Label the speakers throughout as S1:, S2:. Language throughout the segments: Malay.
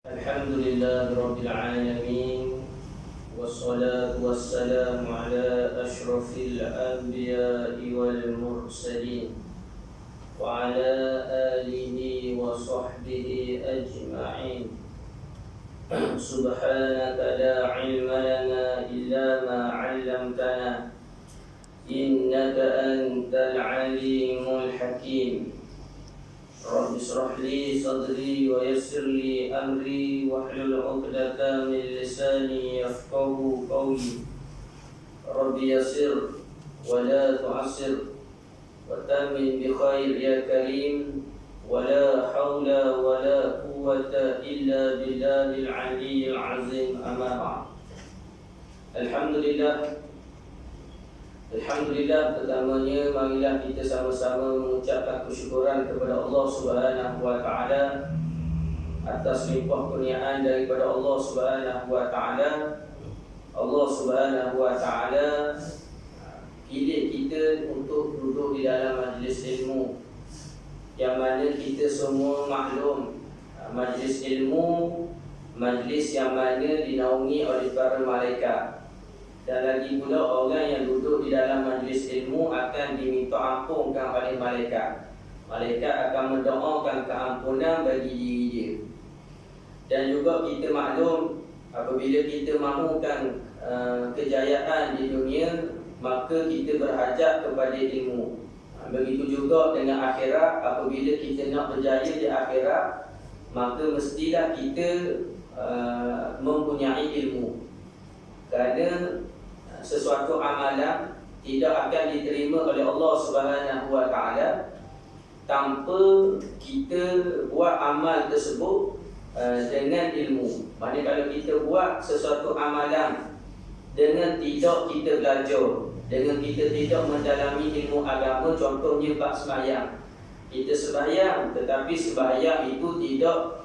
S1: Alhamdulillah Rabbil Alamin. Wassalatu wassalamu ala ashrafil anbiya'i wal mursalin wa ala alihi wa sahbihi ajma'in. Subhanaka la ilma lana illa ma 'allamtana innaka antal alimul hakim. Rabbi shrah li sadri wa yassir li amri wahlul 'uqdatam min lisani yafqahu qawli. Rabbi yassir wa la tu'assir wa tammin bi khair ya karim. Wa la hawla wa la quwwata illa billahil 'aliyyil 'azim. Amma ba'd. Alhamdulillah, pertamanya marilah kita sama-sama mengucapkan kesyukuran kepada Allah Subhanahu wa taala atas limpah kurniaan daripada Allah Subhanahu wa taala. Allah Subhanahu wa taala pilih kita untuk duduk di dalam majlis ilmu, yang mana kita semua maklum majlis ilmu, majlis yang mana dinaungi oleh para malaikat. Dan lagi pula orang yang duduk di dalam majlis ilmu akan diminta ampunkan oleh malaikat. Malaikat akan mendoakan keampunan bagi diri dia. Dan juga kita maklum, apabila kita mahukan kejayaan di dunia, maka kita berhajat kepada ilmu. Begitu juga dengan akhirat, apabila kita nak berjaya di akhirat, maka mestilah kita mempunyai ilmu. Kerana sesuatu amalan tidak akan diterima oleh Allah Subhanahu wa taala tanpa kita buat amal tersebut dengan ilmu. Maksudnya kalau kita buat sesuatu amalan dengan tidak kita belajar, dengan kita tidak mendalami ilmu agama, contohnya bab sembahyang. Kita sembahyang tetapi sembahyang itu tidak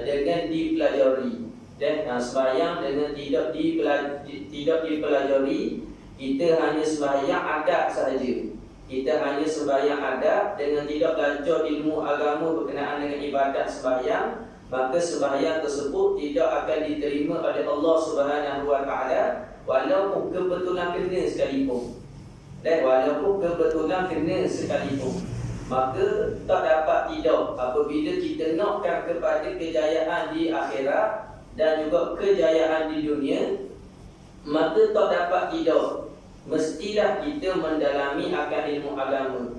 S1: dengan dipelajari. Dan sembahyang dengan tidak dipelajari, kita hanya sembahyang adab sahaja. Kita hanya sembahyang adab dengan tidak belajar ilmu agama berkenaan dengan ibadat sembahyang, maka sembahyang tersebut tidak akan diterima oleh Allah Subhanahu wa taala walaupun kebetulan kena sekalipun. Dan walaupun kebetulan kena sekalipun, maka tak dapat tidak apabila kita nakkan kepada kejayaan di akhirat dan juga kejayaan di dunia, maka tak dapat tidak mestilah kita mendalami akan ilmu agama.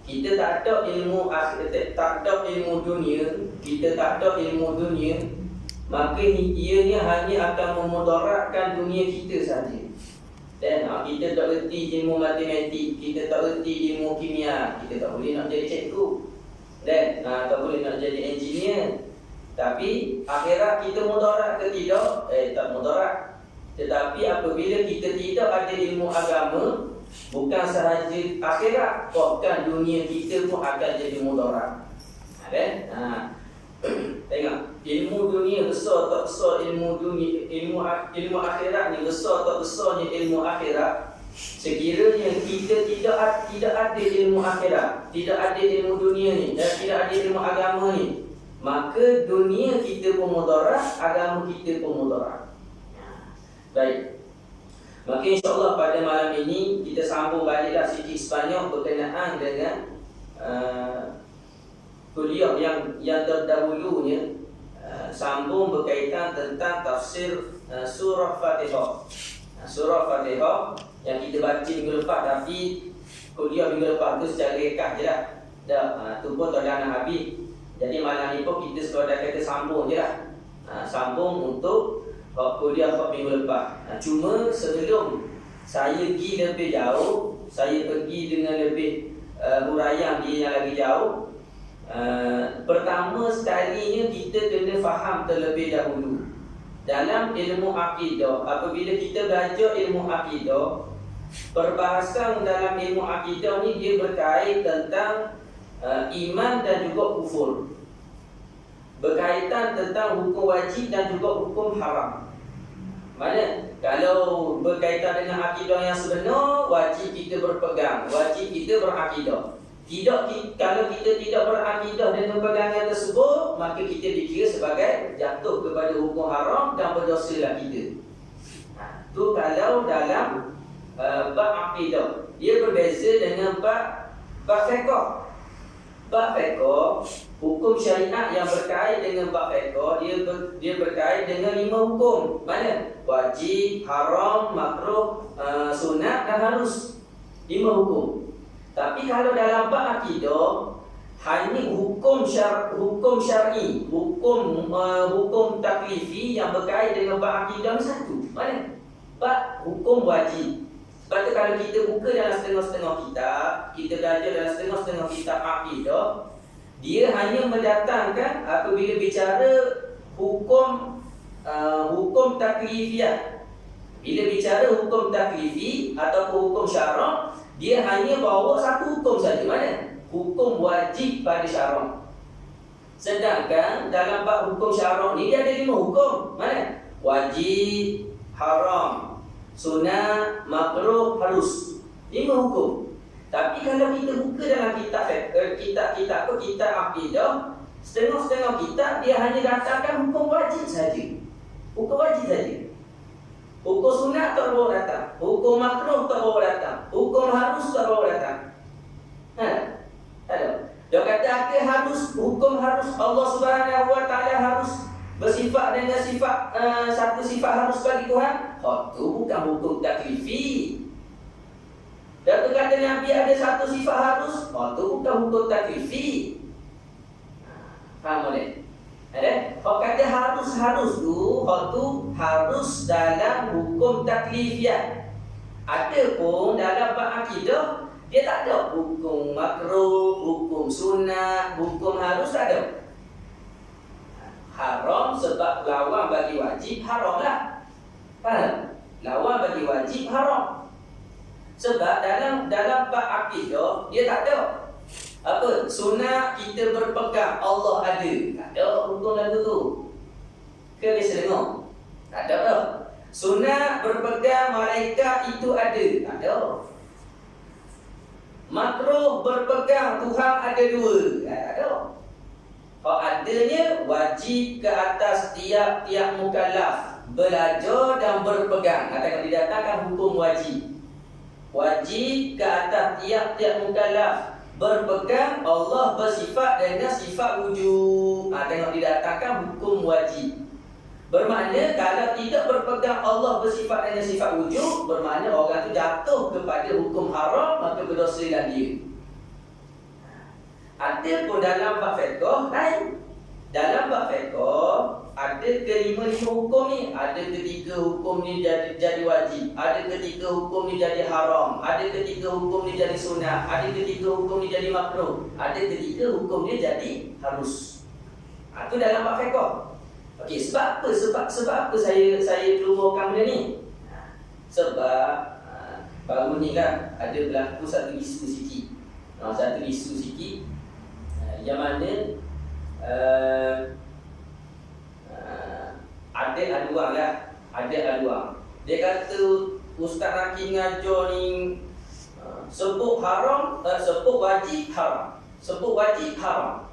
S1: Kita tak ada ilmu akhirat, tak ada ilmu dunia, kita tak ada ilmu dunia, maka ianya hanya akan memudaratkan dunia kita saja. Dan kita tak reti ilmu matematik, kita tak reti ilmu kimia, kita tak boleh nak jadi cikgu, dan tak boleh nak jadi engineer. Tapi akhirat kita mudarat ke tidak? Tak mudarat. Tetapi apabila kita tidak ada ilmu agama, bukan sahaja akhirat, bahkan dunia kita pun akan jadi mudarat. Tengok, ilmu dunia besar tak besar ilmu dunia, ilmu akhirat ni besar tak besarnya ilmu akhirat. Sekiranya kita tidak ada ilmu akhirat, tidak ada ilmu dunia ni, dan tidak ada ilmu agama ni, maka dunia kita pun mudarat, agama kita pun mudarat. Baik. Maka insyaAllah pada malam ini kita sambung baliklah sikit sebanyak berkenaan dengan kuliah yang terdahulunya, sambung berkaitan tentang tafsir surah Fatihah. Surah Fatihah yang kita baca minggu lepas, tapi kuliah minggu lepas tu secara rekah je lah. Tu pun tak ada nak habis. Jadi malam ni pun kita sekadar kata sambung je lah. Sambung untuk kuliah minggu lepas. Cuma sebelum saya pergi lebih jauh, saya pergi dengan lebih huraian dia yang lagi jauh. Pertama sekalinya kita kena faham terlebih dahulu dalam ilmu akidah. Apabila kita belajar ilmu akidah, perbahasan dalam ilmu akidah ni dia berkait tentang iman dan juga kufur, berkaitan tentang hukum wajib dan juga hukum haram. Mana kalau berkaitan dengan akidah yang sebenar, wajib kita berpegang, wajib kita berakidah. Kalau kita tidak berakidah dengan pegangan tersebut, maka kita dikira sebagai jatuh kepada hukum haram dan berdosalah kita. Tu kalau dalam bab akidah. Dia berbeza dengan bab fiqh. Bab fiqh, hukum syariat yang berkait dengan bab fiqh, dia berkait dengan 5 hukum. Mana? Wajib, haram, makruh, sunat dan harus. 5 hukum. Tapi kalau dalam bab akidah, hanya hukum syar'i, hukum taklifi yang berkait dengan bab akidah ni satu. Mana? Bab hukum wajib. Sebab tu kalau kita buka dalam setengah-setengah kitab, kita belajar dalam setengah-setengah kitab akidah, dia hanya mendatangkan apabila bicara hukum taklifiyah. Bila bicara hukum taklifi atau hukum syarak, dia hanya bawa satu hukum saja. Mana? Hukum wajib pada syarak. Sedangkan dalam bab hukum syarak ni dia ada 5 hukum. Mana? Wajib, haram, sunat, makruh, harus. 5 hukum. Tapi kalau kita buka dalam kitab akidah, setengah-setengah kitab dia hanya datangkan hukum wajib saja. Hukum wajib saja. Hukum sunat tak bawa datang, hukum makruh tak bawa datang, hukum harus tak bawa datang. Dia kata harus, hukum harus, Allah Subhanahu Wa Taala harus bersifat dengan sifat satu sifat harus bagi Tuhan. Itu bukan hukum taklifi. Dan kata Nabi ada satu sifat harus, itu bukan hukum taklifi. Faham boleh? Kalau kata harus tu, harus dalam hukum taklifiyah. Adapun dalam bab akidah, dia tak ada hukum makruh, hukum sunat, hukum harus, tak ada. Haram sebab lawan bagi wajib, haram lah. Faham? Lawan bagi wajib, haram. Sebab dalam bab akidah, dia tak ada apa? Sunat kita berpegang Allah ada. Tak ada hukum lagu tu. Ke biasa dengar? Tak ada dah. Sunat berpegang malaikat itu ada. Tak ada. Makruh berpegang Tuhan ada 2. Tak ada. Kalau adanya wajib ke atas tiap-tiap mukallaf belajar dan berpegang. Katakan didatangkan hukum wajib. Wajib ke atas tiap-tiap mukallaf berpegang Allah bersifat dengan sifat wujud. Tengok didatangkan hukum wajib. Bermakna kalau tidak berpegang Allah bersifat dengan sifat wujud, bermakna orang itu jatuh kepada hukum haram, maka berdosalah dia. Adapun dalam bab fiqh lain. Dalam bab fiqh ada kelima hukum ni. Ada ketika hukum ni jadi wajib, ada ketika hukum ni jadi haram, ada ketika hukum ni jadi sunat, ada ketika hukum ni jadi makruh, ada ketika hukum ni jadi harus. Itu dalam bab fiqh. Okey, sebab apa saya keluarkan benda ni? Sebab baru ni kan ada berlaku satu isu sikit. Yang mana ada aduan lah. Dia kata Ustaz Hakim ngajar ni sebut haram, sebut wajib haram, sebut wajib haram.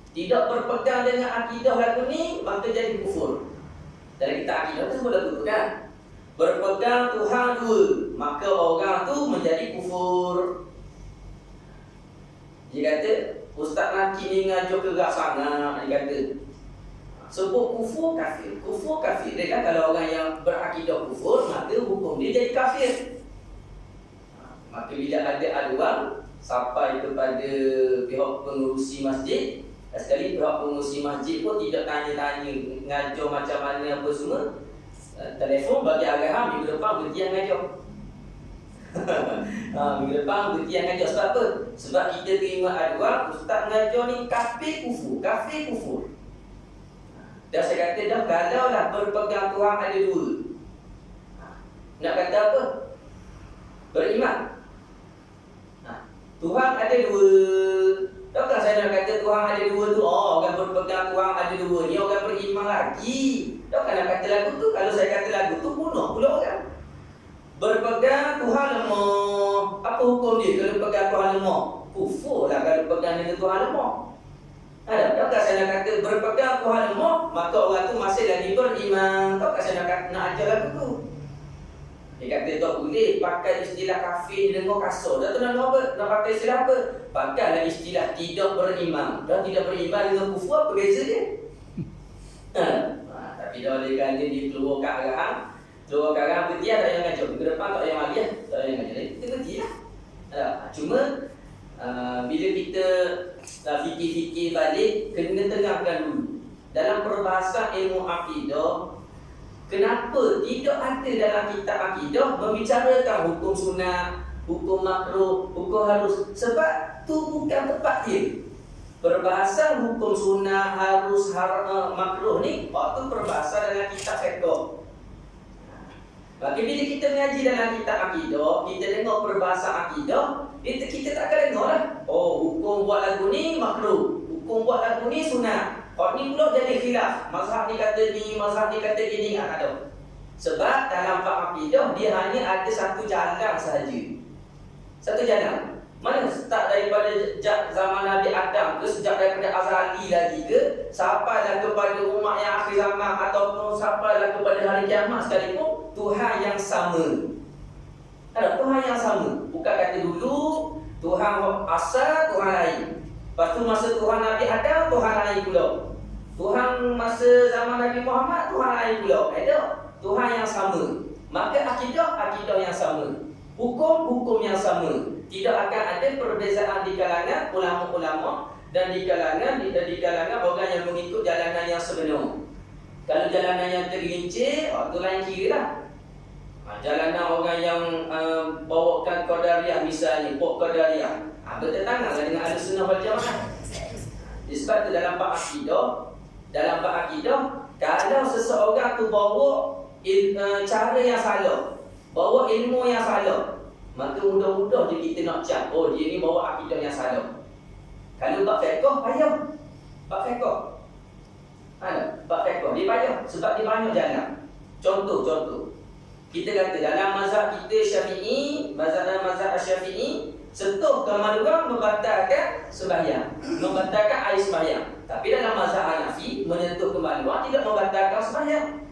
S1: Tidak berpegang dengan akidah lagu ni, maka jadi kufur. Dari kita akidah tu sebut lagu tu kan, berpegang Tuhan 2, maka orang tu menjadi kufur. Dia kata Ustaz Hakim ni ngajar keras sangat. Dia kata sebut kufur kafir. Kufur kafir. Dia kan kalau orang yang berakidah kufur, maka hukum dia jadi kafir. Maka bila ada aduan sampai kepada pihak pengurusi masjid, sekali pihak pengurusi masjid pun tidak tanya-tanya ngajar macam mana apa semua, telefon bagi arahan minggu depan berhenti yang ngajar. Minggu depan berhenti yang ngajar. Sebab apa? Sebab kita terima aduan ustaz ngajar ni kafir kufur. Dan saya kata dah, kalau lah berpegang Tuhan ada 2, nak kata apa? Beriman. Tuhan ada 2. Takkan saya nak kata Tuhan ada 2 tu, orang berpegang Tuhan ada 2 ni orang beriman lagi. Takkan nak kata lagu tu. Kalau saya kata lagu tu, bunuh pula orang. Berpegang Tuhan lemah. Apa hukum dia kalau pegang Tuhan lemah? kufur lah kalau pegang dengan Tuhan lemah. Adakah saya nak kata berpegang Tuhan lemah, maka orang tu masih lagi beriman. Tahu saya nak ajar lagu tu. Dia kata tak boleh pakai istilah kafir dengar kasar. Dah tu nak apa? Nak pakai istilah apa? Pakailah istilah tidak beriman. Dan tidak beriman dengan kufur apa beza dia? Tapi dah oleh kerana dia keluar kat arah, keluar kat arah berhenti tak payah ngajar. Ke depan tak payah maliah, tak payah ngajar. Kita berhenti lah. Cuma bila kita fikir-fikir balik, kena tengahkan dulu dalam perbahasan ilmu akidah, kenapa tidak ada dalam kitab akidah membicarakan hukum sunat, hukum makruh, hukum harus? Sebab tu bukan tempat dia. Perbahasan hukum sunat, harus, makruh ni waktu perbahasan dalam kitab fiqh. Maka bila kita mengaji dalam kitab akidah, kita dengar perbahasan akidah, kita tak akan dengar lah. Oh, hukum buat lagu ni makruh, hukum buat lagu ni sunat. Kalau ni pula jadi khilaf, mazhab ni kata ni, mazhab ni kata gini, tak ada. Sebab dalam bab akidah dia hanya ada satu jalan sahaja. Satu jalan. Mana start daripada zaman Nabi Adam ke, sejak daripada Azali lagi ke, sampailah kepada umat yang akhir zaman, ataupun sampailah kepada hari kiamat sekalipun, Tuhan yang sama. Ada Tuhan yang sama. Bukan kata dulu Tuhan asal, Tuhan lain. Lepas tu masa Tuhan Nabi Adam, Tuhan lain pula. Tuhan masa zaman Nabi Muhammad, Tuhan lain pula. Ada Tuhan yang sama. Maka akidah yang sama. Hukum yang sama. Tidak akan ada perbezaan di kalangan ulama-ulama dan di kalangan orang yang mengikut jalanan yang sebenar. Kalau jalanan yang tergelincir, itu lain kira lah. Jalanan orang yang bawakan Qadariyah misalnya, pok Qadariyah, bertentangan dengan Ahlussunnah wal Jamaah. Sebab itu dalam bab akidah, kalau seseorang tu bawa cara yang salah, bawa ilmu yang salah, maka mudah-mudah je kita nak cap, oh dia ni bawa akidah yang salah. Kalau bab fiqh payah. Bab fiqh dia payah sebab dia banyak jalan. Contoh kita kata dalam mazhab kita Syafi'i, mazhab Syafi'i, sentuh kemaluan membatalkan sembahyang, membatalkan air sembahyang. Tapi dalam mazhab Hanafi, menyentuh kemaluan tidak membatalkan sembahyang.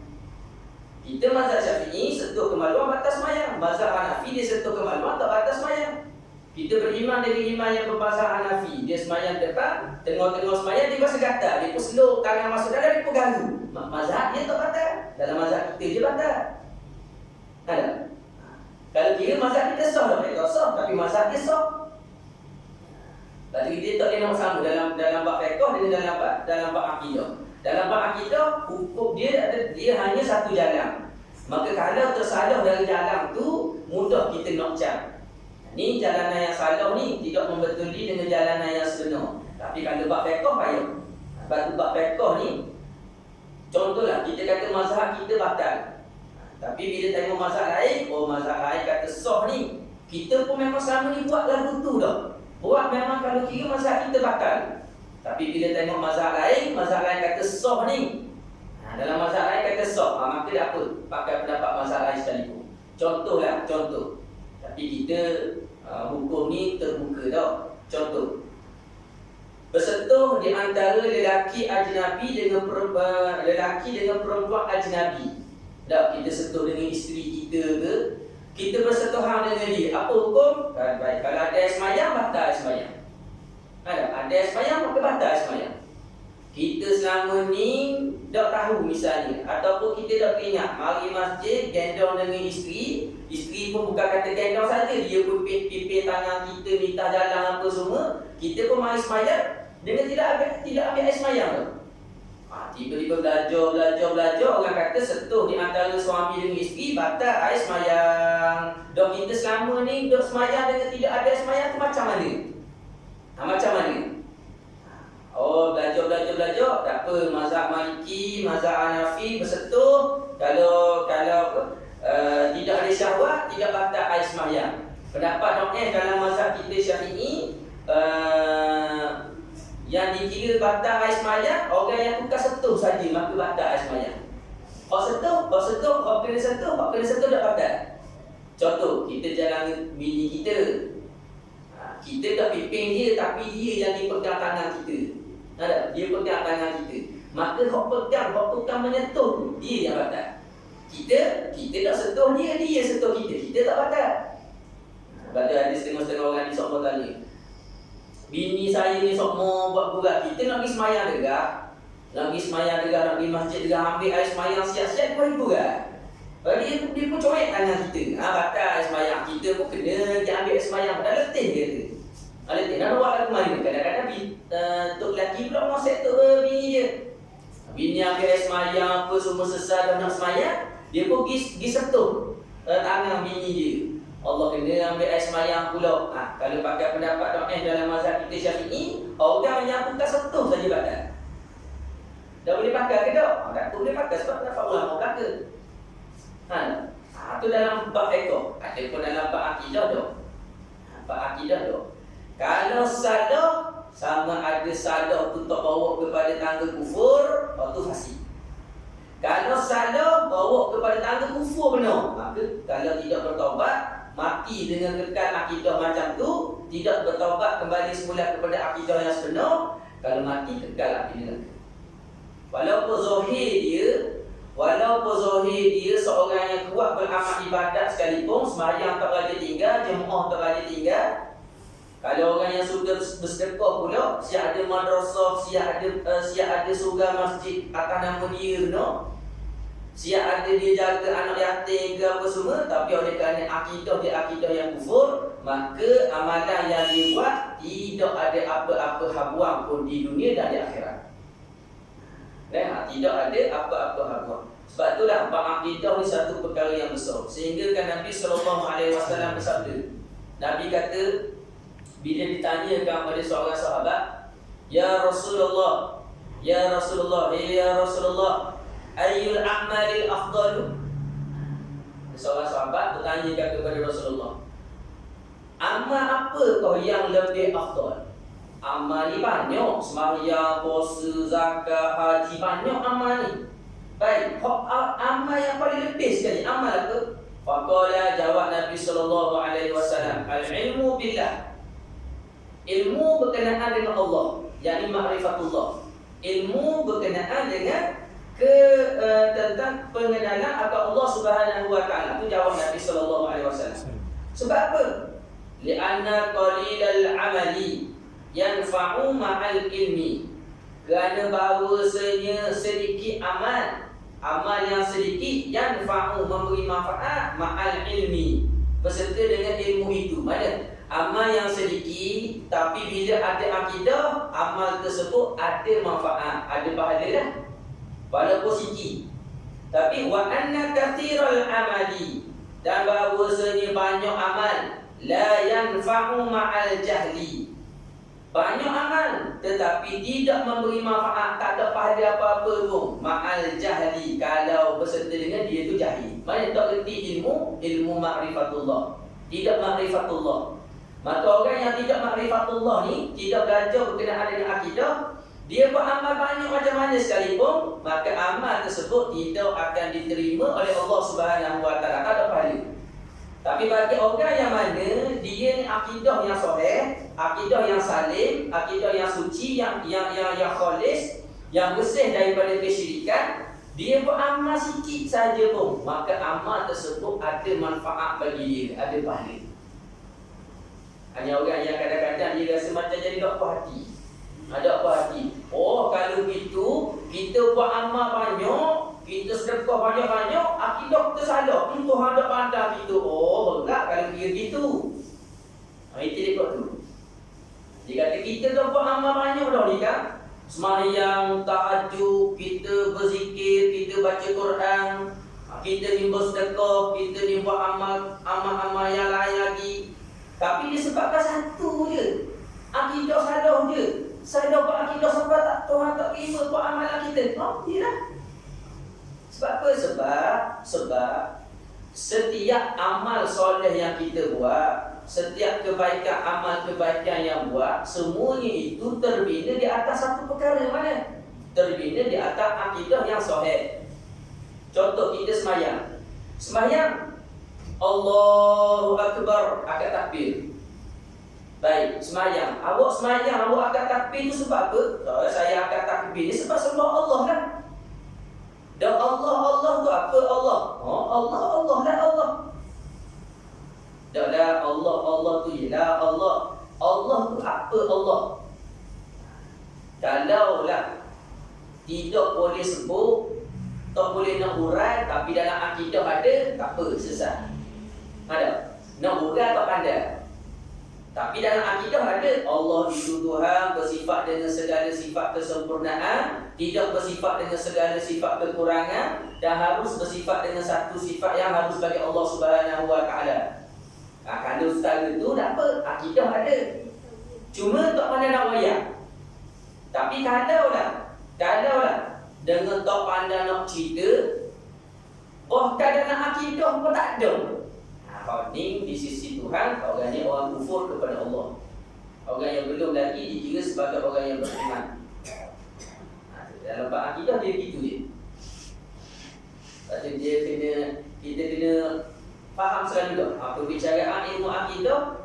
S1: Kita mazhab Syafi'i sentuh kemaluan batas sembahyang. Mazhab Hanafi dia sentuh kemaluan tak batas sembahyang. Kita beriman dengan iman yang bermazhab Hanafi. Dia sembahyang depan, tengok-tengok sembahyang dia rasa gatal. Dia pun slow, tangan masuk dalam dia pun ganggu. Mazhab dia tak batal. Dalam mazhab kita je batal. Ada. Kalau kira mazhab kita sah tak boleh sah, tapi mazhab dia sah. Lepas kita tak boleh nak sama dalam bab fiqh dengan dalam bab akidah. Dalam bab akidah, hukum dia hanya satu jalan. Maka kalau tersalah dari jalan tu, mudah kita nak cap. Ni jalanan yang salah ni tidak membetuli dengan jalanan yang sebenar. Tapi kalau bab fiqh payah. Sebab bab fiqh ni, contohlah kita kata mazhab kita batal. Tapi bila tengok mazhab lain, mazhab lain kata sah ni, kita pun memang selama ni buat lagu tu dah. Buat memang kalau kira mazhab kita batal. Tapi bila tengok mazhab lain kata sah ni. Dalam mazhab lain kata sah, maka dah apa? Pakai pendapat mazhab lain sekalipun. Contoh. Tapi kita hukum ni terbuka tau. Contoh. Bersentuh di antara lelaki ajnabi dengan perempuan ajnabi. Tak kita sentuh dengan isteri kita ke, kita bersentuhan dengan dia, apa hukum? Baik, kalau ada semayang, batal semayang. Ada semayang, maka batal semayang. Kita selama ni tak tahu misalnya, ataupun kita tak ingat, mari masjid, gendong dengan isteri pun bukan kata gendong saja, dia pun pipin tangan kita, minta jalan apa semua, kita pun mari semayang, dengan tidak ambil air semayang tu. Tiba-tiba belajar, orang kata sentuh di antara suami dengan isteri, batal air semayang. Dok kita selama ni dok semayang dengan tidak ada semayang tu macam mana? Macam mana? Belajar, tak apa, mazhab Maliki, mazhab Hanafi bersentuh, kalau tidak ada syahwat, tidak batal air semayang. Pendapat dalam mazhab kita Syafi'i, yang dikira batal air semayang, orang yang tukar sentuh saja maka batal air semayang. Kena sentuh tak batal. Contoh, kita jalan bini kita, Kita tak pimpin dia, tapi dia yang dipegang tangan kita. Ada, dia pegang tangan kita. Maka hok pegang, hok tukang menyentuh, dia yang batal. Kita tak sentuh dia, dia sentuh kita tak batal. Pada ada setengah-setengah orang ni sok tanya, bini saya ni sok mau buat buat, kita nak pergi semayang degah, nak pergi masjid degah, ambil air semayang siap-siap buat ibu kan. Dia pun coyak tangan kita. Batal air semayang, kita pun kena dia ambil air semayang, dah letih dia tu. Letih, nak buat lagu mana? Kadang-kadang tok lelaki pula masuk tok bini dia. Bini ambil air semayang, apa semua selesai dah nak semayang, dia pun pergi sentuh tangan bini dia. Allah kena ambil air semayang pula. Kalau pakai pendapat dalam mazhab kita Syafi'i, orang yang bukan sentuh saja batal. Dah boleh pakai ke tak? Tak boleh pakai sebab tak faham ulama belaka. Itu dalam bab fiqh. Ada pun dalam bab akidah tu. Bab akidah tu. Kalau sadah, sama ada sadah tu tak bawa kepada tangga kufur, waktu fasik. Kalau salah bawa kepada tangga kufur benar, maka kalau tidak bertaubat, mati dengan kekal akidah macam tu, tidak bertaubat kembali semula kepada akidah yang sebenar, kalau mati kekal api neraka. Walaupun zahir dia seorang yang kuat beramal ibadat sekalipun, sembahyang tak raja tinggal, jemaah tak raja tinggal. Kalau orang yang suka bersedekah pula, siap ada madrasah, siap ada surga masjid atas nama dia, no? Siap ada dia jaga anak yatim ke apa semua, tapi oleh kerana akidah dia akidah yang kufur, maka amalan yang dia buat tidak ada apa-apa habuang pun di dunia dan di akhirat. Tidak ada apa-apa habuang. Sebab itulah bab akidah ni satu perkara yang besar. Sehingga kan Nabi SAW bersabda, Nabi kata, bila ditanyakan pada seorang sahabat, Ya Rasulullah, ayyul a'malil afdalu. Seorang sahabat bertanya kepada Rasulullah, amal apa kau yang lebih afdal? Amal ni banyak, sembahyang, puasa, zakat, haji, banyak amal ni. Baik, amal yang paling lebih sekali, amal apa? Faqala, jawab Nabi SAW, al-ilmu billah. Ilmu berkenaan dengan Allah, yakni ma'rifatullah. Ilmu berkenaan dengan tentang pengenalan akan Allah Subhanahu wa taala. Itu jawab Nabi sallallahu alaihi wasallam. Sebab apa? Li'anna qalilal amali yanfa'u ma'al ilmi. Kerana bahawasanya sedikit amal yang sedikit yanfa'u memberi manfaat ma'al ilmi, beserta dengan ilmu itu. Mana? Amal yang sedikit, tapi bila ada akidah, amal tersebut ada manfaat, ada pahala dah, walaupun sikit. Tapi wa anna kathiral amali, dan bahawasanya banyak amal la yanfa'u ma'al jahli. Banyak amal tetapi tidak memberi manfaat, tak ada pahala apa-apa pun ma'al jahli, kalau berserta dengan dia tu jahil. Mana tak reti ilmu ma'rifatullah, tidak ma'rifatullah. Maka orang yang tidak ma'rifatullah ni, tidak belajar berkenaan dengan akidah, dia beramal banyak macam mana sekalipun, maka amal tersebut tidak akan diterima oleh Allah Subhanahu wa taala, tak ada pahala. Tapi bagi orang yang mana dia ni akidah yang soleh, akidah yang salim, akidah yang suci, yang khalis, yang bersih daripada kesyirikan, dia beramal sikit saja pun, maka amal tersebut ada manfaat bagi dia, ada pahala. Hanya orang yang kadang-kadang dia rasa macam jadi tak puas hati. Ada apa hati? Oh, kalau gitu, kita buat amal banyak, kita sedekah banyak-banyak, akidah kita salah. Tuhan ada pandang kita. Oh, berat kalau dia gitu. Itu dia buat tu. Dia kata kita dah buat amal banyak dah ni kan. Sembahyang, tahajud, kita berzikir, kita baca Quran, kita ni bersedekah, kita ni buat amal-amal yang lain lagi. Tapi disebabkan satu je, akidah salah je. Saya dah buat akidah sampai tak, Tuhan tak terima buat amalan kita. Tidak. Sebab apa? Sebab setiap amal soleh yang kita buat, setiap kebaikan, amal kebaikan yang buat, semuanya itu terbina di atas satu perkara. Mana? Terbina di atas akidah yang soleh. Contoh, kita sembahyang, Allahu Akbar, akad takbir. Baik, semayang. Awak semayang, awak angkat takbir itu sebab apa? Kalau saya angkat takbir ni sebab sembah Allah kan. Dan Allah tu apa Allah? Oh, Allah lah Allah. Dan Allah tu ialah Allah. Allah tu apa Allah? Kalaulah tidak boleh sebut, tak boleh nak urai, tapi dalam akidah ada, tak apa, sesat. Ada? Nak urai tak pandai. Tapi dalam akidah ada, Allah itu Tuhan, bersifat dengan segala sifat kesempurnaan, tidak bersifat dengan segala sifat kekurangan, dan harus bersifat dengan satu sifat yang harus bagi Allah Subhanahu Wa Taala. Kalau setara itu tak apa, akidah ada. Cuma tak pandai nak wayak. Tapi kalaulah dengan tak pandai nak cerita, dalam akidah pun tak ada. Ni di sisi Tuhan, orang ni orang kufur kepada Allah. Orang yang belum lagi dikira sebagai orang yang beriman. Dalam bab akidah dia begitu je. Lepas kita kena faham sekali juga. Pembicaraan ilmu akidah,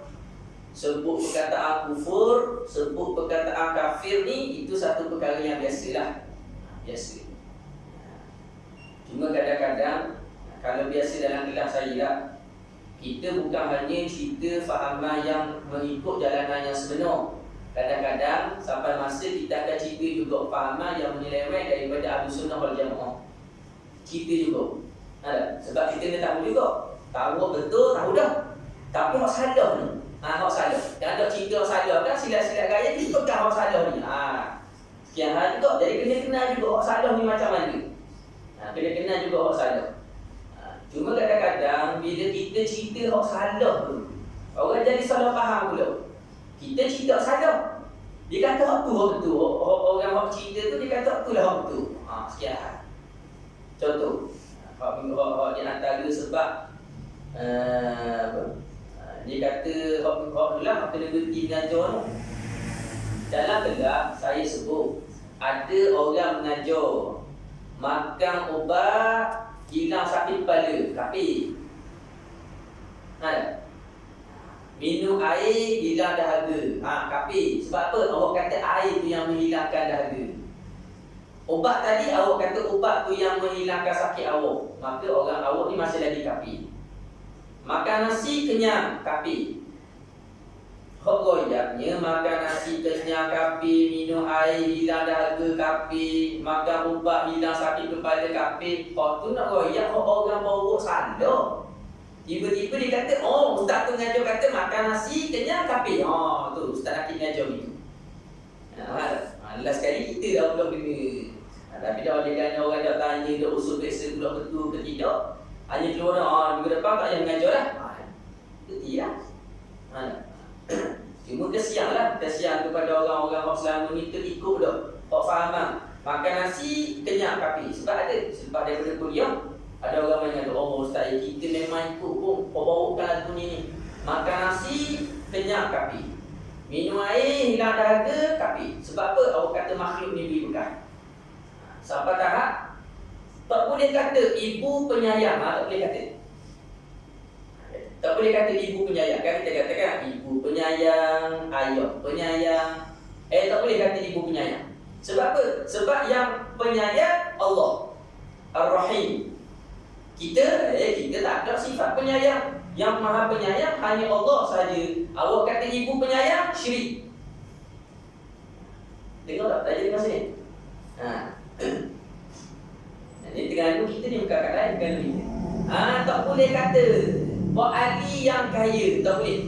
S1: sebut perkataan kufur, sebut perkataan kafir ni, itu satu perkara yang biasalah. Biasa. Cuma kadang-kadang kalau biasa dalam kelas saya lah, kita bukan hanya cerita fahaman yang mengikut jalanan yang sebenar. Kadang-kadang sampai masa kita akan cerita juga fahaman yang menyeleweng daripada Ahlus Sunnah wal Jamaah. Cerita juga. Sebab kita kena tahu juga. Tahu betul, tahu dah. Tapi hak salah ni. Hak salah. Dan ada cerita hak salah kan, silat-silat gaya kita pegang hak salah ni. Sekian hal juga. Jadi kena kenal juga hak salah ni macam mana. Kena kenal juga hak salah. Cuma kadang-kadang bila kita cerita hak salah tu, orang jadi salah faham pula. Kita cerita hak salah, dia kata hak tu hak betul. Orang hak cerita tu dia kata hak tu lah hak betul. Sekian hal. Contoh, hak di antara sebab dia kata hak tu lah hak kena berhenti mengajar tu. Dalam kelas saya sebut ada orang mengajar makan ubat hilang sakit kepala, kafir. Minum air hilang dahaga, kafir. Sebab apa? Awak kata air tu yang menghilangkan dahaga. Ubat tadi awak kata ubat tu yang menghilangkan sakit awak. Maka orang awak ni masih lagi kafir. Makan nasi kenyang, kafir. Hak goyaknya makan nasi kenyang kafir, minum air hilang dahaga kafir, makan ubat hilang sakit kepala kafir. Hak tu nak goyak hak orang bawa salah. Tiba-tiba dia kata, ustaz tu ngajar kata makan nasi kenyang kafir. Tu ustaz nak ngajar gitu. Last sekali kita dah pula kena. Tapi dah oleh kerana orang dah tanya dah usul biasa pula betul ke tidak, hanya keluar minggu depan tak payah mengajar lah. Itu dia. Cuma kesianlah, kesian kepada orang-orang yang selama ni terikut dah hak fahaman. Makan nasi kenyang kafir. Sebab daripada kuliah ada orang yang kata, ustaz kita memang ikut pun bawakan lagu ni. Makan nasi kenyang kafir, minum air hilang dahaga kafir. Sebab apa? Awak kata makhluk ni beri bekas. Sampai tahap tak boleh kata ibu penyayang. Tak boleh kata. Tak boleh kata ibu penyayang. Kan kita katakan ibu penyayang, ayah penyayang. Tak boleh kata ibu penyayang. Sebab apa? Sebab yang penyayang Allah Ar-Rahim. Kita tak ada sifat penyayang. Yang maha penyayang hanya Allah saja. Awak kata ibu penyayang, syirik. Dengar tak? Tak jadi masa ni. Jadi terganggu kita ni bukan kat lain, terganggu kita. Tak boleh kata Pak Ali yang kaya, tak boleh.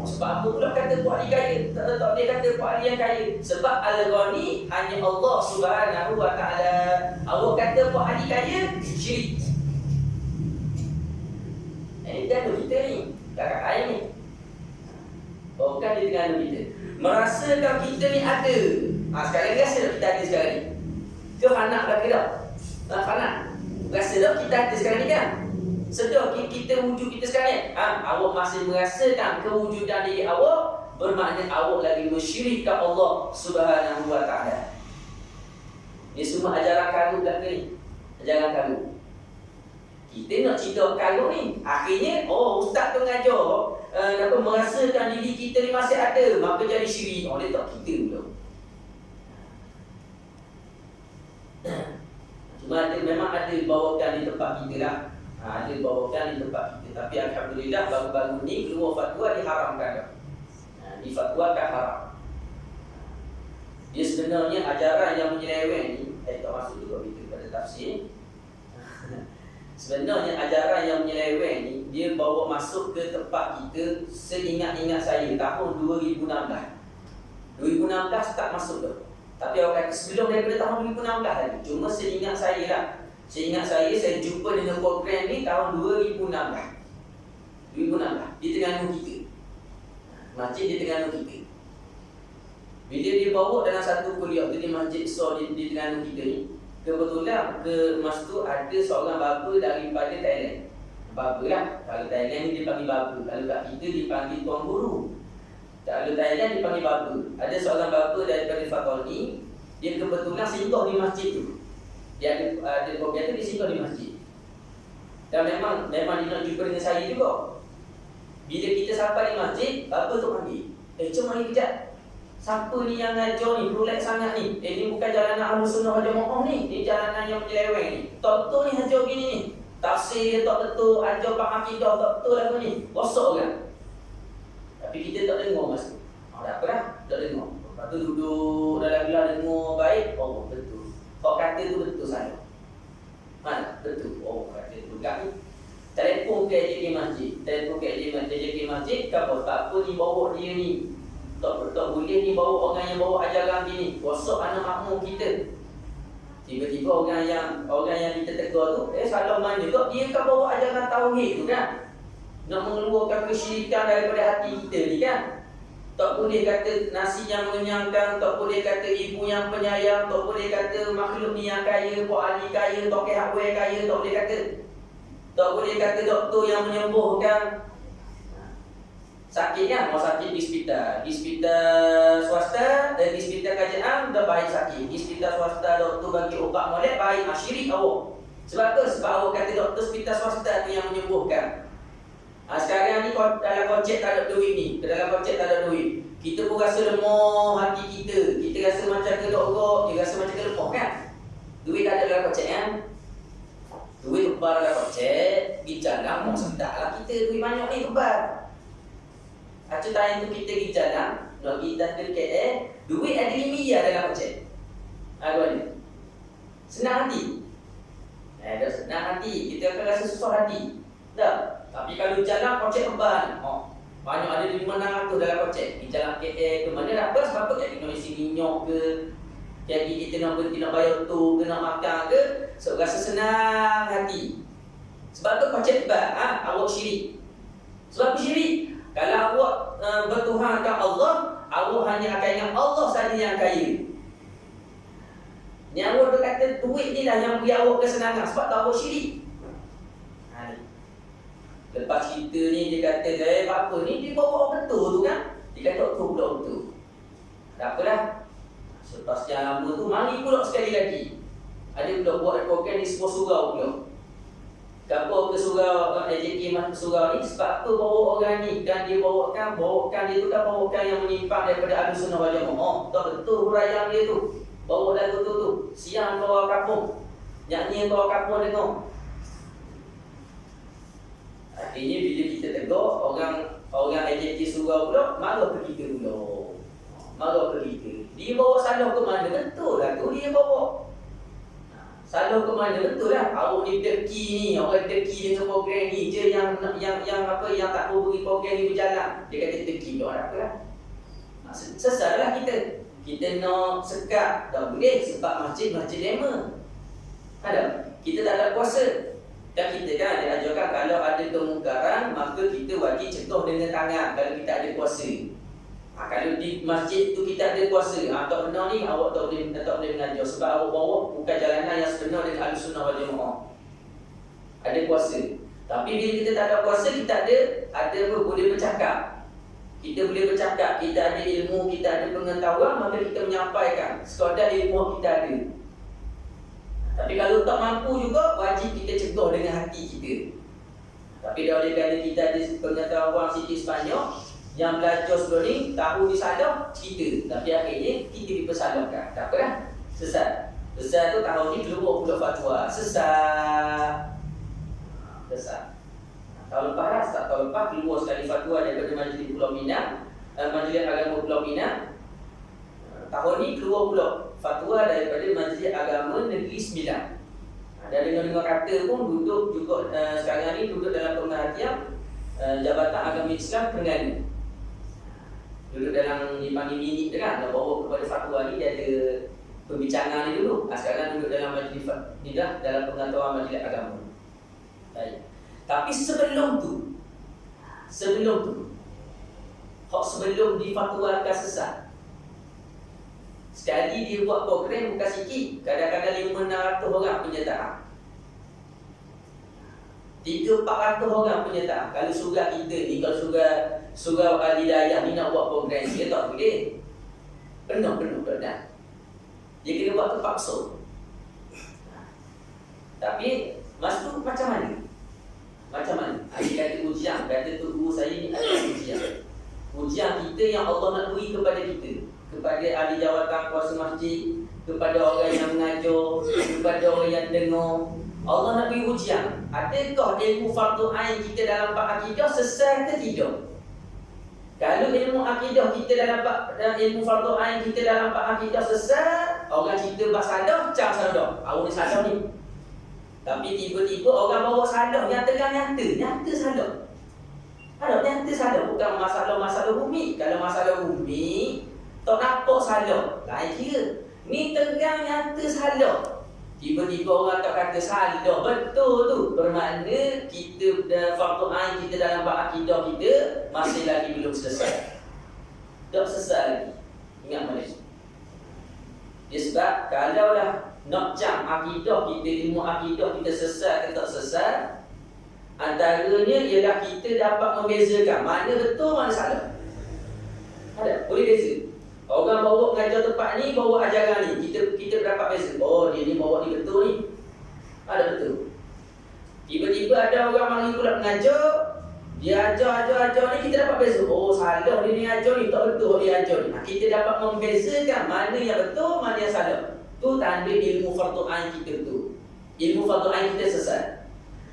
S1: Sebab apa pula kata Pak Ali kaya? Tak boleh kata Pak Ali yang kaya. Sebab Al-Ghani hanya Allah Subhanahu Wa Taala. Awak kata Pak Ali kaya, syirik. Ini terganggu kita ni, kakak lain ni. Bukan dia terganggu kita. Merasakan kita ni ada. Sekarang ni rasa tak kita ada sekarang ni? Ke anak dah ke tak? Anak rasa tak kita ada sekarang ni kan? Sedar kita wujud kita sekarang ni? Awak masih merasakan kewujudan diri awak, bermakna awak lagi mensyirikkan Allah Subhanahu Wa Taala. Ini semua ajaran karut dah ni. Ajaran karut. Kita nak cerita karut ni, akhirnya ustaz tu ngajar merasakan diri kita ni ada, maka jadi syirik. Dia tak kita pula. Cuma memang ada bawakan di tempat kita lah. Ada bawakan di tempat kita. Tapi alhamdulillah baru-baru ni keluar fatwa diharamkan. Difatwakan haram. Dia sebenarnya ajaran yang menyeleweng ni, tak masuk juga kita pada tafsir. Sebenarnya ajaran yang menyeleweng ni, dia bawa masuk ke tempat kita seingat-ingat saya tahun 2016. 2016 tak masuk dah. Tapi orang kata sebelum daripada tahun 2016 tadi. Cuma seingat saya lah. Seingat saya jumpa dengan program ni tahun 2016. 2016 di Terengganu kita. Masjid di Terengganu kita. Bila dia bawa dalam satu kuliah tu di Masjid Besar di Terengganu kita ni, kebetulan ke masa tu ada seorang bapa daripada Thailand. Bapa lah. Kalau Thailand ni dia panggil bapa. Kalau kat kita dipanggil tuan guru. Kalau Thailand dipanggil bapa. Ada seorang bapa daripada Fatoni. Dia kebetulan singgah di masjid tu. Dia ada program tu, dia singgah di masjid. Dan memang dia nak jumpa dengan saya juga. Bila kita sampai di masjid, bapa tu panggil, jom mari kejap. Siapa ni yang ngajar ni, relax sangat ni. Ni bukan jalanan Ahlus Sunnah wal Jamaah ni. Ni jalanan yang menyeleweng ni. Tak betul ni hajar gini ni. Tafsir dia tak betul, ajar faham akidah tak betul lah ni. Rosak kan? Tapi kita tak dengar masa tu. Tak apa dah, tak dengar. Lepas tu duduk dalam gelar dengar baik. Oh betul. Kau kata tu betul saya. Mana? Betul. Oh kata tu kat ni. Telefon ke AJK Masjid. Telefon ke AJK Masjid. Kau tak apa ni bawa dia ni. Tak boleh ni bawa orang yang bawa ajaran gini. Rosak anak makmum kita. Tiba-tiba orang yang kita tegur tu, salah mana kau? Dia kan bawa ajaran tauhid tu kan? Nak mengeluarkan kesyirikan daripada hati kita ni kan? Tak boleh kata nasi yang mengenyangkan, tak boleh kata ibu yang penyayang, tak boleh kata makhluk ni yang kaya, Pak Ali kaya, Tok Hardware kaya, tak boleh kata. Tak boleh kata doktor yang menyembuhkan. Sakit kan? Mau sakit di hospital swasta dan di hospital kerajaan dah baik sakit. Di hospital swasta doktor bagi ubat molek baik, syirik awak. Sebab apa? Sebab awak kata doktor hospital swasta tu yang menyembuhkan. Sekarang ni dalam konsep tak ada duit ni. Dalam konsep tak ada duit. Kita pun rasa lemah hati kita. Kita rasa macam kedok-kedok. Kita rasa macam lemah kan? Duit tak ada dalam konsep kan? Duit kebal dalam konsep. Bicara mau sedap lah kita. Duit banyak ni kebal. Acuk tanya tu kita pergi jalan. Nak pergi datang KL. Duit ada RM5 dalam konsep. Aku ada. Senang hati. Dah senang hati. Kita akan rasa susah hati. Tak? Tapi kalau jalan kocek kebal, banyak ada 500 dalam kocek. Di jalan KL ke mana dapat sebab apa? Jadi kena isi minyak ke, jadi kita nak berhenti nak bayar tu ke, nak makan ke, so rasa senang hati. Sebab tu kocek kebal, awak syirik. Sebab apa syirik? Kalau awak bertuhankan Allah, awak hanya akan ingat Allah sahaja yang kaya. Ni awak berkata duit ni lah yang beri awak kesenangan sebab tak awak syirik. Lepas cerita ni dia kata saya apa ni dia bawa betul tu kan. Dia kata betul pula betul. Tak apalah. Selepas yang lama tu mari pula sekali lagi. Ada pula buat program di sebuah surau pula. Gapo ke surau AJK surau ni sebab apa bawa orang ni dan dia bawakan dia tu kan bawakan yang menyimpang daripada Ahlus Sunnah wal Jamaah. Tak betul huraian dia tu. Bawa lagu tu. Siang kau kampung. Nyanyi kau kampung dengar. Akhirnya bila kita tegur orang AJK surau pula marah ke kita pula. Marah ke kita. Dia bawa salah ke mana? Betul lah tu dia bawa. Salah ke mana? Betul lah. Awak ni deki ni, orang deki dengan program ni je yang tak mau beri program ni berjalan. Dia kata deki pula tak apalah. Sesatlah kita. Kita nak sekat tak boleh sebab masjid lama. Ada. Kita tak ada kuasa. Dan kita kan dia ajarkan kalau ada kemungkaran maka kita wajib cegah dengan tangan kalau kita ada kuasa. Kalau di masjid tu kita ada kuasa, tak benar ni awak tak boleh mengajar sebab awak bawa bukan jalanan yang sebenar dengan Ahlus Sunnah wal Jamaah. Ada kuasa. Tapi bila kita tak ada kuasa, kita ada boleh bercakap. Kita boleh bercakap, kita ada ilmu, kita ada pengetahuan, maka kita menyampaikan sekadar ilmu kita ada. Tapi kalau tak mampu juga, wajib kita cegah dengan hati kita. Tapi dah oleh kerana kita ada pengetahuan sikit sebanyak, Yang belajar sebelum ni tahu disalah kita, tapi akhirnya kita dipersalahkan. Tak apa dah, sesat. Sesat tu tahun ni keluar pula fatwa sesat. Tahun lepas dah, tak tahun lepas keluar sekali fatwa daripada Majlis Pulau Pinang, Majlis Agama Pulau Pinang. Tahun ni keluar pula fatwa daripada Majlis Agama Negeri Sembilan. Dan dengan kata pun duduk juga sekarang ni duduk dalam pemerhatian Jabatan Agama Islam Terengganu. Duduk dalam dipanggil minit tu kan, nak bawa kepada fatwa ni dia ada pembincangan ni dulu. Sekarang duduk dalam majlis ni dah, dalam pengetahuan majlis agama. Baik. Tapi sebelum tu sebelum difatwakan sesat, sekali dia buat program bukan sikit, kadang-kadang 500-600 orang penyertaan, 300-400 orang penyertaan. Kalau surah kita ni, kalau surah Al-Hidayah ni nak buat program, dia tak boleh. Penuh dah. Dia kena buat terpaksa. Tapi masa tu macam mana? Ada kata ujian, kata tu guru saya ni ada ujian. Ujian kita yang Allah nak beri kepada kita, kepada ahli jawatan kuasa masjid, kepada orang yang mengajar, kepada orang yang dengar. Allah nak beri ujian. Adakah ilmu fardu ain kita dalam bab akidah sesat ke tidak? Kalau ilmu akidah kita dalam ilmu fardu ain kita dalam bab akidah sesat, orang cerita bab sadah, macam sadah. Awak ni sadah ni. Tapi tiba-tiba orang bawa sadah yang tengah nyata sadah. Nyata sadah, bukan masalah-masalah rumit. Kalau masalah rumit, tak nampak salah. Lain kira. Ni tengah nyata salah. Tiba-tiba orang tak kata salah betul tu. Bermakna kita fardu ain kita dalam bab akidah kita masih lagi belum selesai. Tak selesai lagi. Ingat balik. Dia sebab kalau dah nak jam akidah kita, ilmu akidah kita sesat ke tak sesat, antaranya ialah kita dapat membezakan mana betul mana salah. Ada, boleh beza. Orang bawa mengajar tempat ni, bawa ajaran ni, kita dapat beza. Oh, dia ni bawa ni betul ni. Ada betul. Tiba-tiba ada orang mari pula mengajar, dia ajar ni, kita dapat beza. Oh, salah dia ni ajar ni, tak betul dia ajar ni. Kita dapat membezakan mana yang betul, mana yang salah. Tu tanda ilmu fardu ain kita tu. Ilmu fardu ain kita sesat.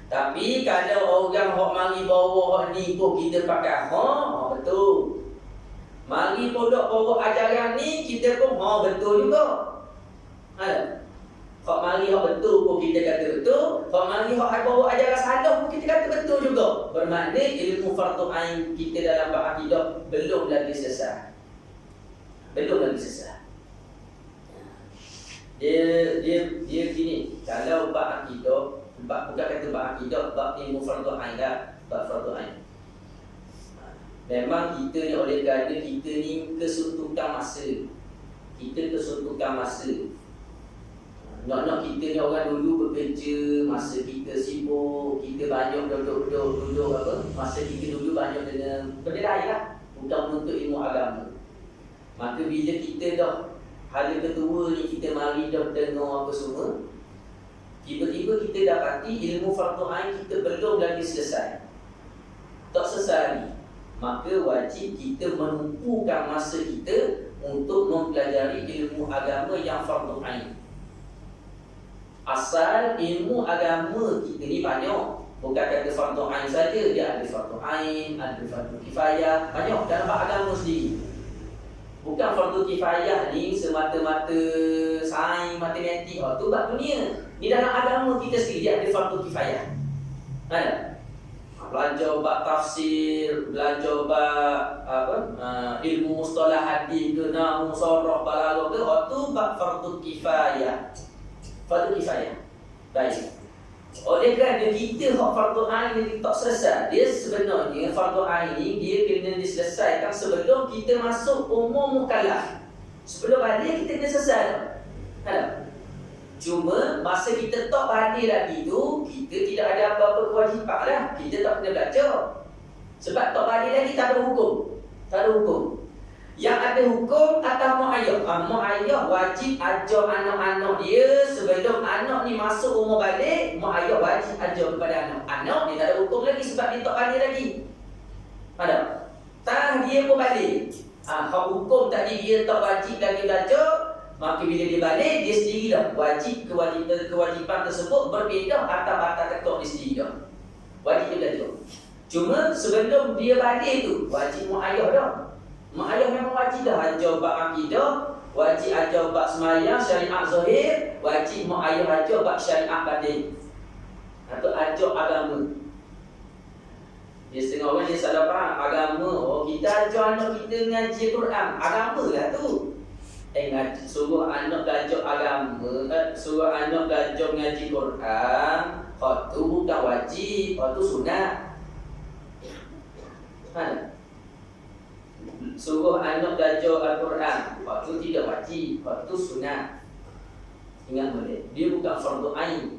S1: Tapi kalau orang hok mari bawa hok ni pun kita pakai betul. Mari pondok bawa ajaran ni kita pun betul juga. Ada. Hok mari hok betul pun kita kata betul. Hok mari hok bawa ajaran salah pun kita kata betul juga. Bermakna ilmu fardu ain kita dalam bab akidah belum lagi sesat. Dia gini, kalau bab akidah, bukan kata bab akidah, bab ilmu fardu ain dah, bab fardu ain. Memang kita ni oleh kerana kita ni kesuntukan masa. Nak kita ni orang dulu bekerja, masa kita sibuk, kita banyak duduk apa? Masa kita dulu banyak dengan benda lain lah, bukan menuntut ilmu agama. Maka bila kita dah hala ketua ni, kita mari dah dengar apa semua, tiba-tiba kita dapati ilmu fardu ain kita belum lagi selesai. Tak selesai lagi. Maka wajib kita menumpukan masa kita untuk mempelajari ilmu agama yang fardu ain. Asal ilmu agama kita ni banyak. Bukan kata fardu ain saja, dia ada fardu ain, ada fardu kifayah, banyak dalam agama sendiri. Bukan fardu kifayah ni semata-mata sains, matematik, tu bab dunia. Di dalam agama kita sendiri dia ada fardu kifayah. Ada. Belajar bab tafsir, belajar bab ilmu mustalah hadis ke, nahwu, sarah, balaghah ke, tu bab fardu kifayah. Fardu kifayah. Baik. Oleh kerana kita hak fardu ain ni tak selesai, dia sebenarnya fardu ain ni dia kena diselesaikan sebelum kita masuk umur mukallaf. Sebelum balik kita kena selesai. Ada. Cuma masa kita tak balik lagi tu, kita tidak ada apa-apa kewajipan lah. Kita tak kena belajar. Sebab tak balik lagi tak ada hukum. Yang ada hukum atas mak ayah. Mak ayah wajib ajar anak-anak dia sebelum anak ni masuk umur balik. Mak ayah wajib ajar kepada anak. Anak dia tak ada hukum lagi sebab dia tak balik lagi. Ada. Tah dia
S2: dia pun balik. Kalau hukum tadi dia tak wajib lagi belajar, maka bila dia balik, dia sendiri dah kewajipan tersebut berbeza atas ketok dia sendiri dah. Wajib dia belajar. Cuma sebelum dia balik tu, wajib mak ayah dah. Mak ayah memang wajib dah ajar bab akidah, wajib ajar bab semayang, syariat zahir, wajib mak ayah ajar bab syariat batin. Atau ajar agama. Dia setengah orang dia salah faham agama. Oh, kita ajar anak kita ngaji Quran. Agama lah tu. Suruh anak belajar agama, suruh anak belajar ngaji Quran. Hak tu bukan wajib, hak tu sunat. Suruh anak belajar Al-Quran, hak tu tidak wajib, hak tu sunat. Ingat boleh. Dia bukan fardu ain.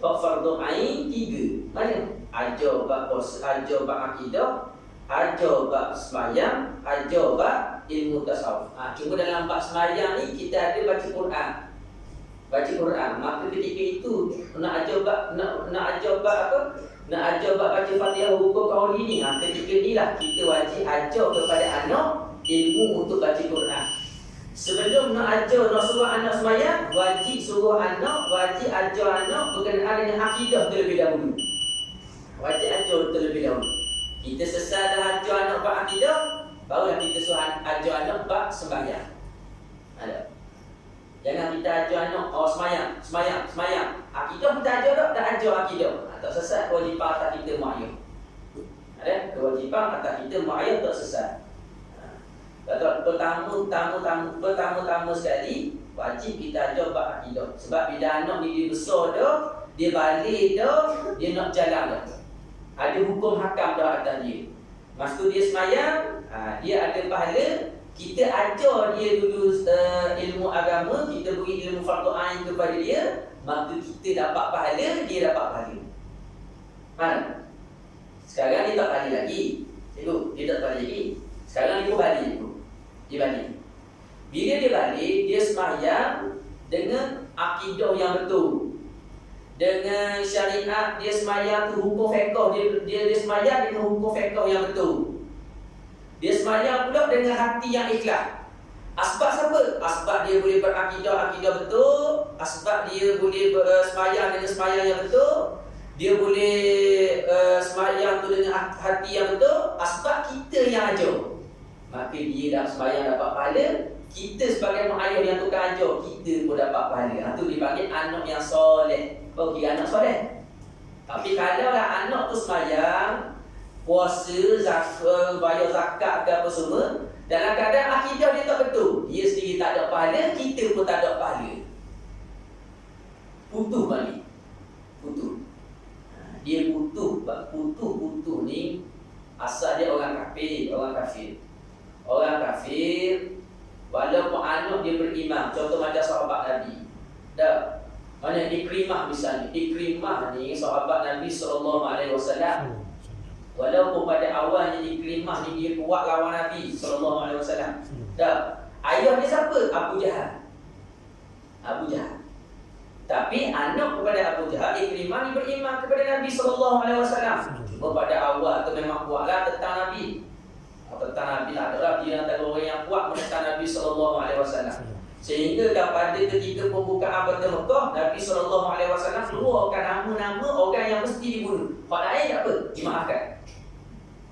S2: Hak fardu ain 3. Mana? Ajar bab akidah, ajar bab sembahyang, ajar bab ilmu tasawuf. Cuma dalam bab sembahyang ni kita ada baca Quran. Baca Quran. Maka ketika itu nak ajar bab baca Fatihah rukuk qauli ni. Ketika inilah kita wajib ajar kepada anak ilmu untuk baca Quran. Sebelum nak suruh anak sembahyang, wajib ajar anak berkenaan dengan akidah terlebih dahulu. Wajib ajar terlebih dahulu. Kita selesai dah ajar anak bab akidah, barulah kita suruh ajar anak bab sembahyang. Ada. Jangan kita ajar anak sembahyang. Akidah kita ajar tak ajar akidah. Tak selesai kewajipan atas kita mak ayah. Ada kewajipan atas kita mak ayah tak selesai. Pertama sekali wajib kita ajar bab akidah. Sebab bila anak ni dia besar dah, dia balik dah, dia nak jalan dah. Ada hukum hakam dah atas dia. Masa tu dia semayang, dia ada pahala. Kita ajar dia dulu ilmu agama, kita beri ilmu fardu ain kepada dia, maka kita dapat pahala, dia dapat pahala. Sekarang dia tak balik lagi. Dia tak balik lagi. Sekarang dia pun balik. Dia balik. Bila dia balik, dia semayang dengan akidah yang betul. Dengan syariat dia semayang tu hukum fiqh, dia semayang dengan hukum fiqh yang betul. Dia semayang pula dengan hati yang ikhlas. Asbab siapa? Asbab dia boleh berakidah betul, asbab dia boleh semayang dengan semayang yang betul, dia boleh semayang tu dengan hati yang betul, asbab kita yang ajar. Maka dia dah semayang dapat pahala, kita sebagai mak ayah yang tukang ajar, kita pun dapat pahala. Itu dipanggil anak yang soleh. Bagi anak soleh. Tapi kalau lah anak tu semayang, puasa, bayar zakat ke apa semua, dalam keadaan akidah dia tak betul, dia sendiri tak ada pahala, kita pun tak ada pahala. Putus balik. Putus. Dia putus ni asal dia orang kafir. Orang kafir walaupun anak dia beriman. Contoh macam sahabat Nabi. Mana Ikrimah misalnya. Ikrimah ni sahabat Nabi SAW. Walaupun pada awalnya Ikrimah ni dia kuat lawan Nabi SAW. Ayah dia siapa? Abu Jahal. Tapi anak kepada Abu Jahal, Ikrimah ni beriman kepada Nabi SAW. Cuma pada awal tu memang kuatlah tentang Nabi. Tentang Nabi tak adalah dia antara orang yang kuat menentang Nabi SAW. Sehingga pada ketika pembukaan Fathu Mekah, Nabi SAW keluarkan nama-nama orang yang mesti dibunuh. Hak lain tak apa?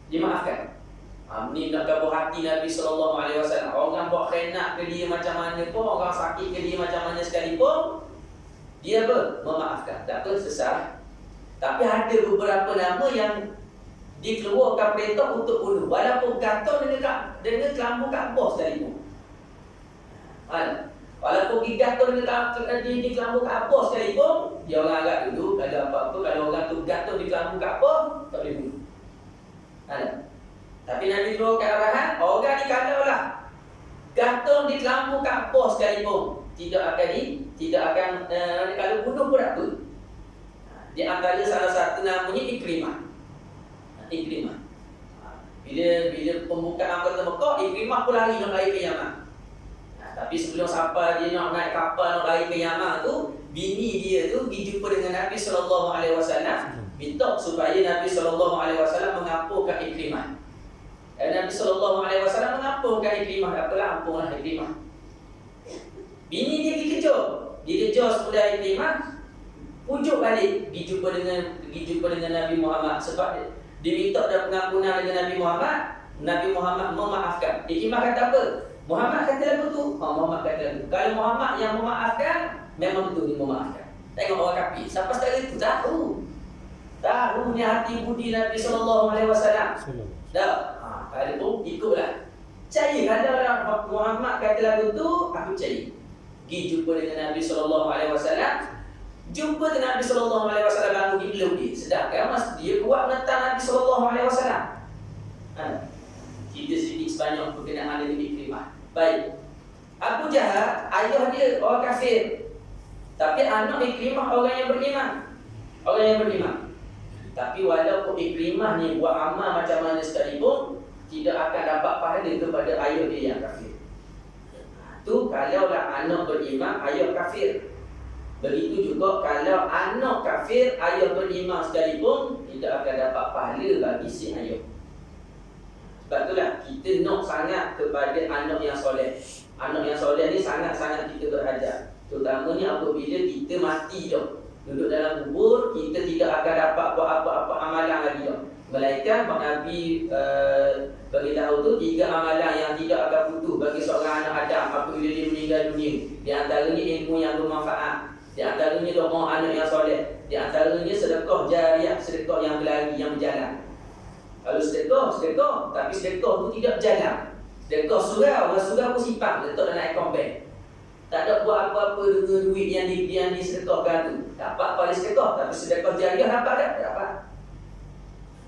S2: Dimaafkan. Ni nak gabuh hati Nabi SAW. Orang buat khianat ke dia macam mana pun, orang sakit ke dia macam mana sekalipun, dia apa? Memaafkan. Tak apa, sesat. Tapi ada beberapa nama yang dikeluarkan perintah untuk bunuh, walaupun gantung dengan kelambu Kaabah sekalipun. Walaupun gantung di kelambu Kaabah sekalipun, dia orang agak dulu ada apa-apa, kalau orang tu gantung di kelambu Kaabah, tak boleh bunuh. Tapi Nabi keluarkan arahan, orang ni kalau lah gantung di kelambu Kaabah sekalipun, tidak akan kalau bunuh pun tak apa. Di antara salah satu namanya Ikrimah. Bila pembukaan Fathu Mekah, Ikrimah pun lari nak lari ke Yaman. Tapi sebelum sampai dia nak naik kapal nak lari ke Yaman tu, bini dia tu pergi jumpa dengan Nabi SAW, minta supaya Nabi SAW mengampurkan Ikrimah. Nabi SAW mengampunkan Ikrimah. Apalah, ampunlah Ikrimah. Bini dia pergi kejar. Dia kejar semudah Ikrimah, pujuk balik, pergi jumpa dengan Nabi Muhammad. Sebab dia minta ada pengampunan dengan Nabi Muhammad. Nabi Muhammad memaafkan. Ikrimah kata apa? Muhammad kata lagu tu. Muhammad kata lagu. Kalau Muhammad yang memaafkan, memang betul dia memaafkan. Tengok orang kafir. Siapa sekali itu tahu ni hati budi Nabi SAW. Dah. Kalau tu ikutlah. Percaya kalau orang Muhammad kata lagu tu, aku percaya. Pergi jumpa dengan Nabi SAW. Jumpa dengan Nabi SAW bangun di belum dia. Sedangkan mas dia kuat menentang Nabi SAW. Kita sedikit sebanyak berkenaan dengan Ikrimah. Baik. Abu Jahal, ayah dia orang kafir. Tapi anak Ikrimah orang yang beriman. Orang yang beriman. Tapi walaupun Ikrimah ni buat amal macam mana sekalipun, tidak akan dapat pahala kepada ayah dia yang kafir. Itu kalaulah anak beriman, ayah kafir. Begitu juga kalau anak kafir, ayah beriman sekalipun, tidak akan dapat pahala bagi si ayah. Sebab itulah kita nak sangat kepada anak yang soleh. Anak yang soleh ni sangat-sangat kita berhajat. Terutamanya apabila kita mati dah, duduk dalam kubur, kita tidak akan dapat buat apa-apa amalan lagi dah. Melainkan Nabi beritahu tu 3 amalan yang tidak akan putus bagi seorang anak Adam apabila dia meninggal dunia. Di antaranya ilmu yang bermanfaat, di antaranya doa anak yang soleh, di antaranya sedekah jariah, sedekah yang berlari, yang berjalan. Kalau sedekah, tapi sedekah tu tidak berjalan. Sedekah surau, orang surau pun simpan, letak dalam akaun bank. Tak ada buat apa-apa dengan duit yang disedekahkan tu. Dapat pada sedekah, tapi sedekah jariah dapat tak? Dapat.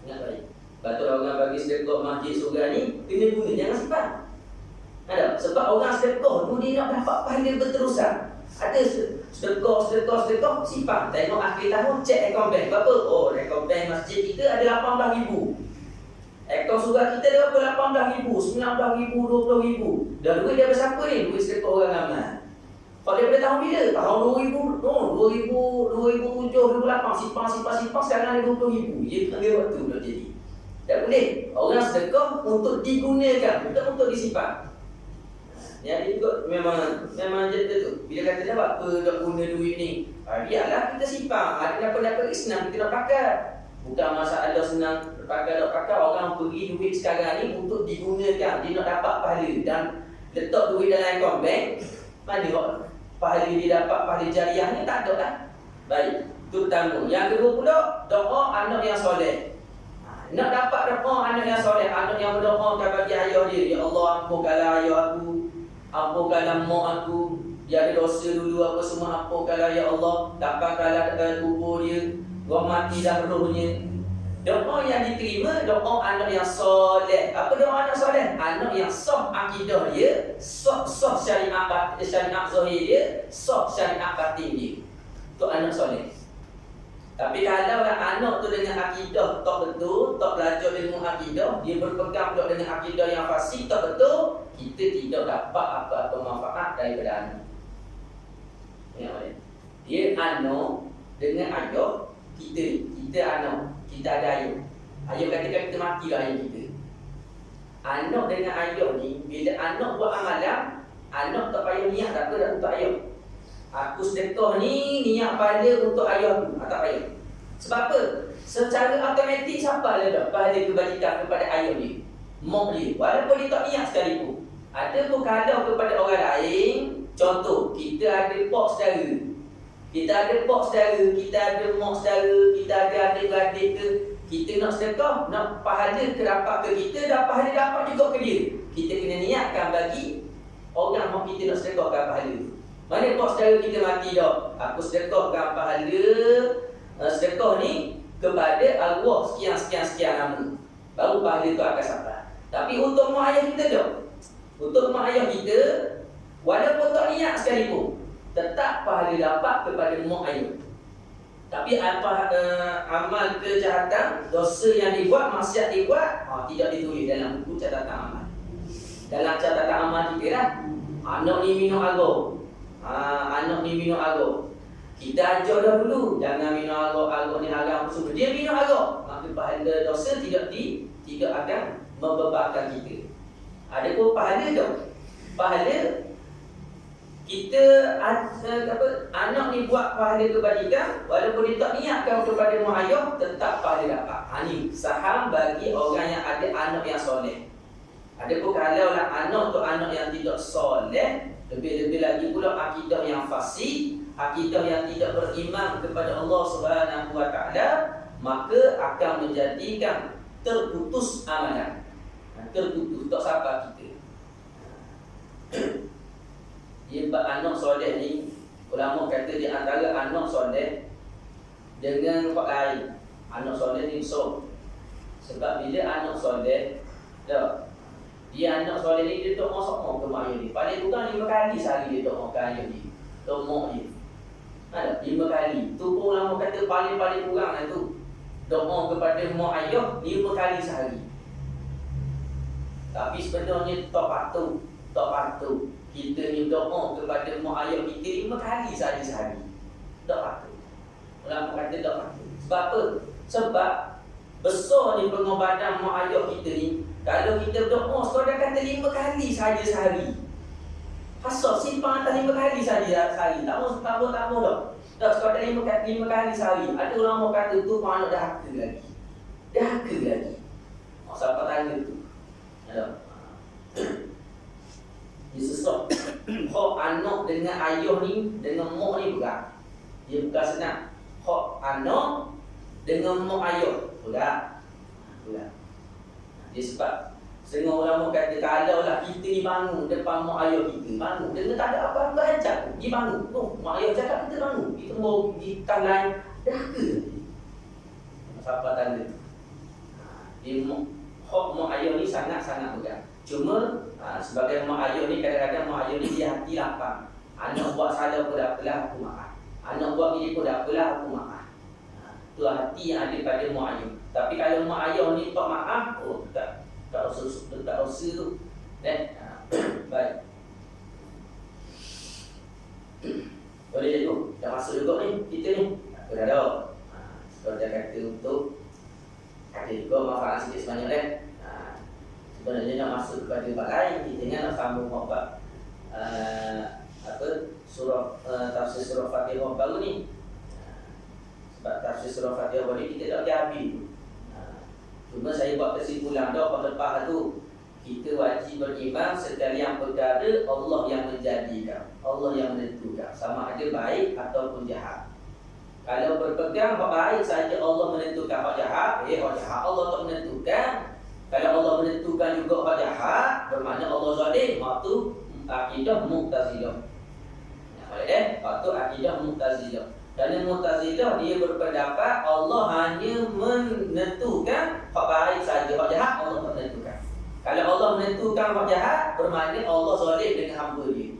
S2: Ingat baik. Batu orang bagi sedekah masjid surga ni, kena guna, jangan simpan. Ada? Sebab orang sedekah tu dia nak dapat pahala berterusan. Ada sedekah, simpan. Tengok akhir tahun, cek akaun bank. Berapa? Oh, akaun bank masjid kita ada 18,000. Akaun surga kita ada berapa? 18,000, 19,000, 20,000. Dan duit dia bersiapa ni? Duit sedekah orang ramai. Kalau daripada tahun bila? Tahun 2007, 2008, simpan, sekarang ada 20,000. Dia tak ada waktu nak jadi. Tak boleh. Orang sedekah untuk digunakan, bukan untuk disimpan. Yang ikut memang jadi tu. Bila kata dia apa nak guna duit ni? Biarlah kita simpan. Ada dapat Islam kita nak pakai. Bukan masalah senang pakai. Orang pergi duit sekarang ni untuk digunakan. Dia nak dapat pahala dan letak duit dalam akaun bank. Mana pahala dia dapat, pahala jariah ni tak ada lah. Baik, itu pertama. Yang kedua pula, doa anak yang soleh. Nak dapat doa anak yang soleh, anak yang berdoa bagi ayah dia. Ya Allah, ampunkanlah ayah aku, ampunkanlah mak aku. Dia ada dosa dulu apa semua, ampunkanlah ya Allah. Dapatkanlah kubur dia, gua mati dah rohnya. Doa yang diterima, doa anak yang soleh. Apa doa anak soleh? Anak yang sah akidah dia, sah syariat zahir dia, sah syariat batin dia. Itu anak soleh. Tapi kalau anak tu dengan akidah tak betul, tak belajar ilmu akidah, dia berpegang pula dengan akidah yang fasik tak betul, kita tidak dapat apa-apa manfaat daripada anak. Dia anak dengan ayah, kita anak. Kita ada ayah. Ayah katakan kita matilah ayah kita. Anak dengan ayah ni, bila anak buat amalan, anak tak payah niat tak untuk ayah. Aku sedekah ni niat pada untuk ayah tu, tak payah. Sebab apa? Secara automatik siapa ada pahala kebajikan kepada ayah dia, mak dia, walaupun dia tak niat sekalipun. Ada pun kalau kepada orang lain, contoh kita ada pak saudara, kita ada mak saudara, kita ada adik-beradik ke, kita nak sedekah, nak pahala ke dapat ke kita, dan pahala dapat juga ke dia. Kita kena niatkan bagi orang yang kita nak sedekahkan pahala. Mana mak saudara kita mati dah, aku sedekahkan pahala sedekah ni kepada arwah sekian nama, baru pahala tu akan sampai. Tapi untuk mak ayah kita dah, untuk mak ayah kita, walaupun tak niat sekalipun, tetap pahala dapat kepada mak ayah. Tapi apa amal kejahatan, dosa yang dibuat, maksiat dibuat, tidak ditulis dalam buku catatan amal. Dalam catatan amal kita lah, anak ni minum arak, anak ni minum arak. Kita ajar dah dulu, jangan minum arak ni haram semua. Dia minum arak, maka pahala dosa tidak akan membebankan kita. Ada pun pahala tu. Pahala kita anak ni buat pahala kebajikan, walaupun dia tak niatkan kepada mak ayah, tetap pahala dapat. Ni saham bagi orang yang ada anak yang soleh. Ada pun kalau lah anak tu anak yang tidak soleh, lebih-lebih lagi pula akidah yang fasik, akidah yang tidak beriman kepada Allah Subhanahu Wa Taala, maka akan menjadikan terputus amalan. Terputus, tak sampai kita. Dia anak soleh ni, ulama kata di antara anak soleh dengan orang lain. Anak soleh ni besar. Sebab bila anak soleh, dia anak soleh ni dia tak masak ke mak ayah ni. Paling kurang 5 kali sehari dia tak makan ayah ni. Tak mak dia. Ada 5 kali. Tu pun ulama kata paling-paling kurang lah tu. Doa kepada mak ayah 5 kali sehari. Tapi sebenarnya tak patut. Kita ni doa kepada mak ayah kita 5 kali sehari. Tak patut. Ulama kata tak patut. Sebab apa? Sebab besar ni pengobatan mak ayah kita ni. Kalau kita berdoa sekadar kata 5 kali saja sehari. Hasal simpan atas 5 kali saja sehari. Tak mau dah. Tak sekadar 5 kali sehari. Ada ulama kata tu pun anak dah lagi. Siapa tanya tu? Ada. Dia sesak. Hak anak dengan ayah ni, dengan mak ni berat. Dia bukan senang. Hak anak dengan mak ayah berat. Dia sebab setengah ulama kata kalau lah kita ni bangun depan mak ayah kita, bangun dengan tak ada apa-apa hajat, dia bangun. Mak ayah cakap kita bangun. Kita mau di tangan dah ke? Siapa tanda? Dia hak mak ayah ni sangat-sangat berat. Cuma sebagai mak ayah ni kadang-kadang mak ayah ni dia hati lapang. Anak buat salah pun tak apalah, aku maaf. Anak buat ni pun tak apalah, aku maaf. Tu hati yang ada pada mak ayah. Tapi kalau mak ayah ni tak maaf, tak rasa tu. Baik. Boleh tu. Dah masuk juga ni kita ni. Aku dah tahu. Kalau dia kata untuk ada juga manfaat sikit sebanyak sebenarnya nak masuk kepada bab lain, kita nak sambung bab surah tafsir surah Fatihah baru ni. Sebab tafsir surah Fatihah baru ni kita tak habis. Cuma saya buat kesimpulan dah pada lepas tu kita wajib beriman sekalian perkara Allah yang menjadikan, Allah yang menentukan, sama ada baik ataupun jahat. Kalau berpegang hak baik saja Allah menentukan, hak jahat Allah tak menentukan. Kalau Allah menentukan juga hak jahat, bermakna Allah zalim. Waktu akidah Mu'tazilah. Waktu akidah Mu'tazilah. Dan Mu'tazilah dia berpendapat Allah hanya menentukan hak baik saja, hak jahat Allah tak menentukan. Kalau Allah menentukan hak jahat, bermakna Allah zalim dengan hamba dia.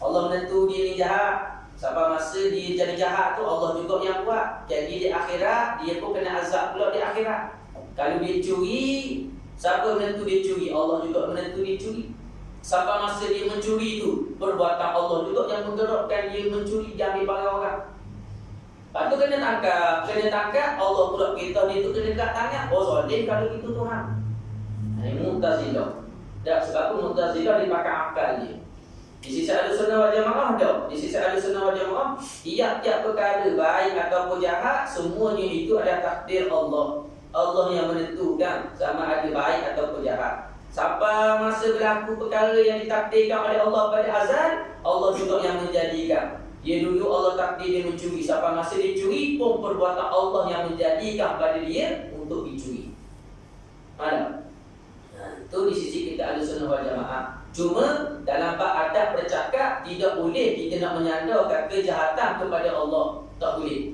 S2: Allah menentu dia ni jahat, sampai masa dia jadi jahat tu Allah juga yang buat. Jadi di akhirat dia pun kena azab pula di akhirat. Kalau dia curi, siapa menentu dia curi? Allah juga menentu dia curi. Sampai masa dia mencuri tu, perbuatan Allah juga yang menggerakkan dia mencuri, dia ambil barang orang. Lepas tu kena tangkap, Allah pula beritahu dia tu kena dekat tangan. Oh zalim kalau gitu Tuhan. Ini Mu'tazilah. Dan sebab tu Mu'tazilah dia pakai akal dia. Di sisi Ahlussunnah wal Jamaah dah. Di sisi Ahlussunnah wal Jamaah, tiap-tiap perkara baik ataupun jahat, semuanya itu adalah takdir Allah. Allah yang menentukan sama ada baik ataupun jahat. Sampai masa berlaku perkara yang ditakdirkan oleh Allah pada azal, Allah juga yang menjadikan. Dia dulu Allah takdir dia mencuri, sampai masa dia curi pun perbuatan Allah yang menjadikan pada dia untuk dicuri. Mana? Itu di sisi kita Ahlussunnah wal Jamaah. Cuma dalam bab adab bercakap tidak boleh kita nak menyandarkan kejahatan kepada Allah. Tak boleh.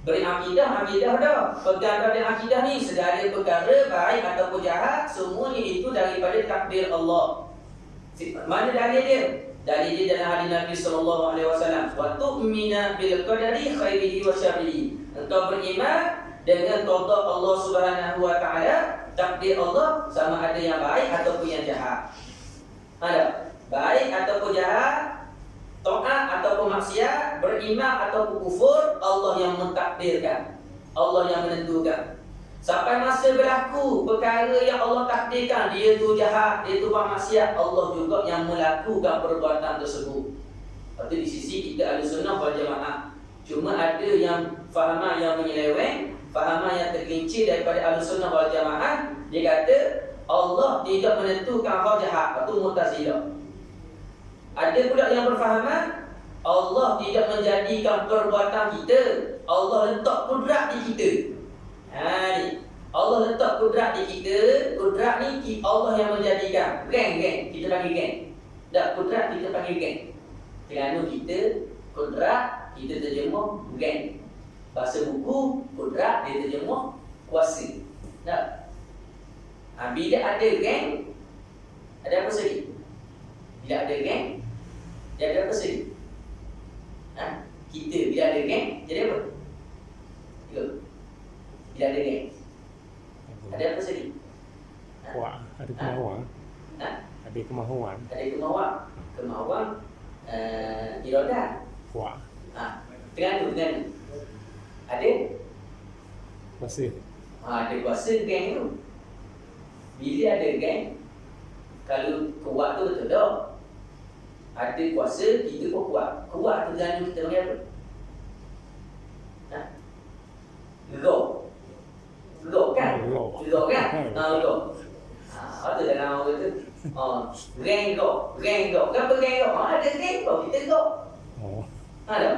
S2: Berakidah dah. Pegang pada akidah ni segala perkara baik ataupun jahat, semuanya itu daripada takdir Allah. Mana dalil dia? Dalil dia dalam hadis Nabi sallallahu alaihi wasallam, wa tu'mina bil qadari khairihi wa syarrihi. Engkau beriman dengan qada Allah Subhanahu wa taala, takdir Allah sama ada yang baik ataupun yang jahat. Ada baik ataupun jahat, taat ataupun maksiat, beriman ataupun kufur, Allah yang mentakdirkan, Allah yang menentukan. Sampai masa berlaku perkara yang Allah takdirkan, dia tu jahat, dia tu buat maksiat, Allah juga yang melakukan perbuatan tersebut. Lepas di sisi kita Ahlussunnah wal Jamaah. Cuma ada yang fahaman yang menyeleweng, fahaman yang tergelincir daripada Ahlussunnah wal Jamaah. Dia kata Allah tidak menentukan kau jahat, itu Mu'tazilah. Ada pula yang berfahaman Allah tidak menjadikan perbuatan kita, Allah letak kudrat di kita. Ni Allah letak kudrat di kita. Kudrat ni Allah yang menjadikan. Geng, kita panggil geng. Tak, kudrat kita panggil geng. Kerana kita kudrat, kita terjemah geng. Bahasa buku, kudrat dia terjemah kuasa. Tak? Bila ada geng, ada apa sekali? Bila ada geng, dia ada apa sekali? Kita bila ada geng, jadi apa? Bila ada geng, ada apa sekali?
S3: Ada kemahuan. Ada kemahuan.
S2: Ada kemahuan. Kemahuan iradah. Dengan ada
S3: Kuasa.
S2: ada kuasa geng tu. Bila ada geng, kalau kuat tu betul tak? Ada kuasa, kita pun kuat. Kuat tu dengan kita panggil apa? Gerok kan? Gerok kan? Gerok. Apa dalam orang kata? Geng gerok. Kenapa geng gerok? Ada geng gerok, kita gerok. Ada?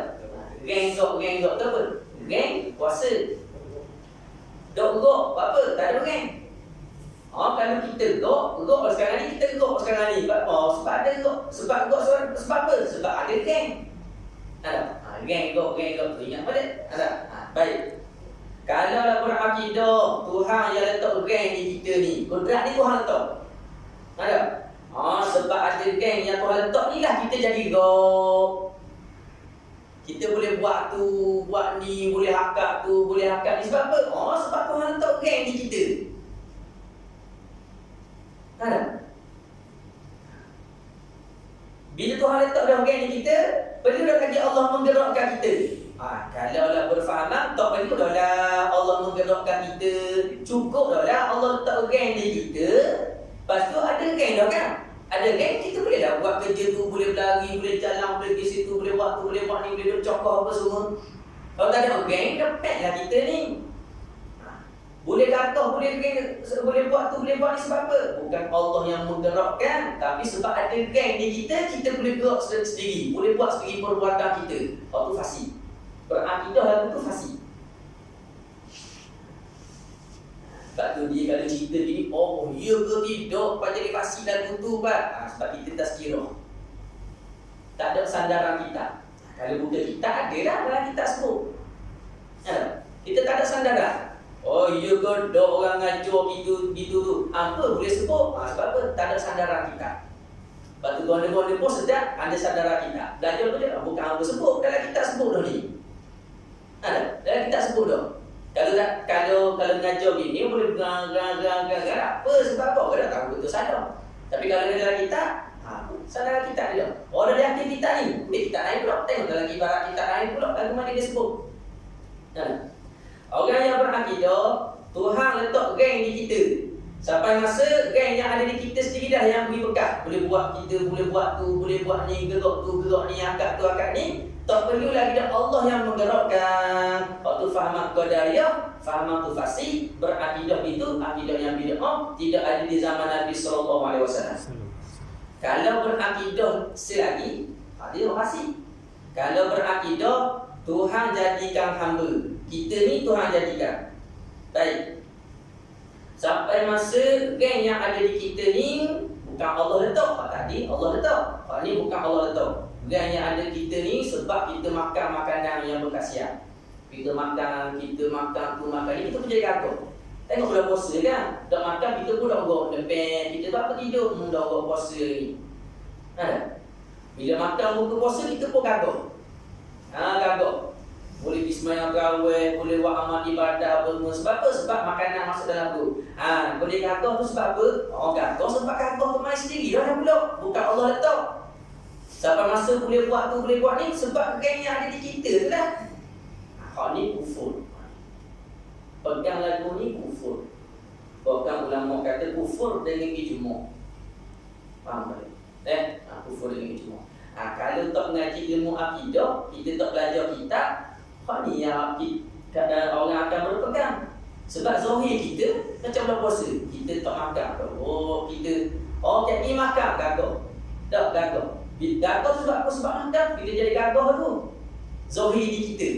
S2: Geng gerok tu apa? Geng kuasa. Dok gerok, apa? Tak ada geng. Kalau kita gerok sekarang ni, kita gerok sekarang ni. Sebab ada gerok. Sebab apa? Sebab ada geng. Ada? Geng gerok tu ingat balik. Ada? Baik. Kalau lah berakidah Tuhan yang letak geng di kita ni, kudrat ni Tuhan letak. Ada? Sebab ada geng yang Tuhan letak ni lah kita jadi gerok. Kita boleh buat tu, buat ni, boleh hakak tu, boleh hakak ni. Sebab apa? Sebab Tuhan letak geng di kita. Ada? Bila Tuhan letak dah geng di kita, perlu dah lagi Allah menggerakkan kita. Kalau lah berfahaman, tak perlu dah lah Allah menggerakkan kita. Cukup dah lah Allah letak geng di kita. Lepas tu ada geng dah kan? Ada geng, kita boleh dah buat kerja tu, boleh berlari, boleh jalan, boleh pergi situ, boleh buat tu, boleh buat ni, boleh bercokok apa semua. Kalau tak ada geng, dapat lah kita ni. Boleh kata, boleh buat tu, boleh buat ni sebab apa? Bukan Allah yang menggerakkan, tapi sebab ada geng di kita, kita boleh gerak sendiri, boleh buat sendiri perbuatan kita. Tu fasih. Berakidah lagu tu fasih. Sebab tu dia kalau cerita gini, ya ke tidak Pak jadi fasih lagu tu Pak? Sebab kita tazkirah. Tak ada sandaran kita. Kalau buka kita ada dah dalam kita sebut. Kita tak ada sandaran. Ya ke tak orang ngajar gitu tu. Apa boleh sebut? Sebab apa? Tak ada sandaran kita. Lepas tu tuan-tuan pun sedap ada sandaran kita. Belajar tu dia bukan apa sebut dalam kita sebut dah ni. Dalam kita sebut dah. Kalau mengajar gini boleh apa sebab apa? Kau dah tahu betul sadar. Tapi kalau dalam kita, sadar kita dia. Orang dia yakin kita ni, kita lain pula. Tengok dalam ibarat kita lain pula lagu mana dia sebut. Orang yang berakidah, Tuhan letak geng di kita. Sampai masa geng yang ada di kita sendiri dah yang beri bekas. Boleh buat kita, boleh buat tu, boleh buat ni, gerak tu, gerak ni, akak tu, akak ni. Tak perlu lagi dah Allah yang menggerakkan. Waktu fahaman qadariyah, fahaman tu fasih, berakidah itu, akidah yang bid'ah tidak ada di zaman Nabi SAW. Kalau berakidah selagi, dia fasih. Kalau berakidah Tuhan jadikan hamba, kita ni Tuhan jadikan. Baik. Sampai masa geng yang ada di kita ni bukan Allah letak. Tadi Allah letak. Ni bukan Allah letak. Geng yang ada kita ni sebab kita makan makanan yang berkhasiat. Kita makan tu, makan ni, kita pun jadi kagum. Tengok bulan puasa kan, dah makan kita pun dah urut lempeng. Kita apa tidur, dah urut puasa ni. Bila makan buka puasa, kita pun kagum. Kagum. Boleh bismillah terawih, boleh buat amal ibadah apa semua. Sebab apa? Sebab makanan masuk dalam perut. Boleh kagum tu sebab apa? Kagum sebab kagum tu main sendiri dah pula. Bukan Allah letak. Sampai masa boleh buat tu, boleh buat ni sebab geng yang ada di kita tu lah. Ni kufur. pegang lagu ni kufur. Bahkan ulama kata kufur dengan ijma'. Faham tak? Kufur dengan ijma'. Kalau tak mengaji ilmu akidah, kita tak belajar kitab, hak ni yang orang akan berpegang. Sebab zahir kita macam dah puasa, kita tak makan. Jadi makan gagah. Tak gagah. Gagah sebab apa? Sebab makan, kita jadi gagah tu. Zahir di kita.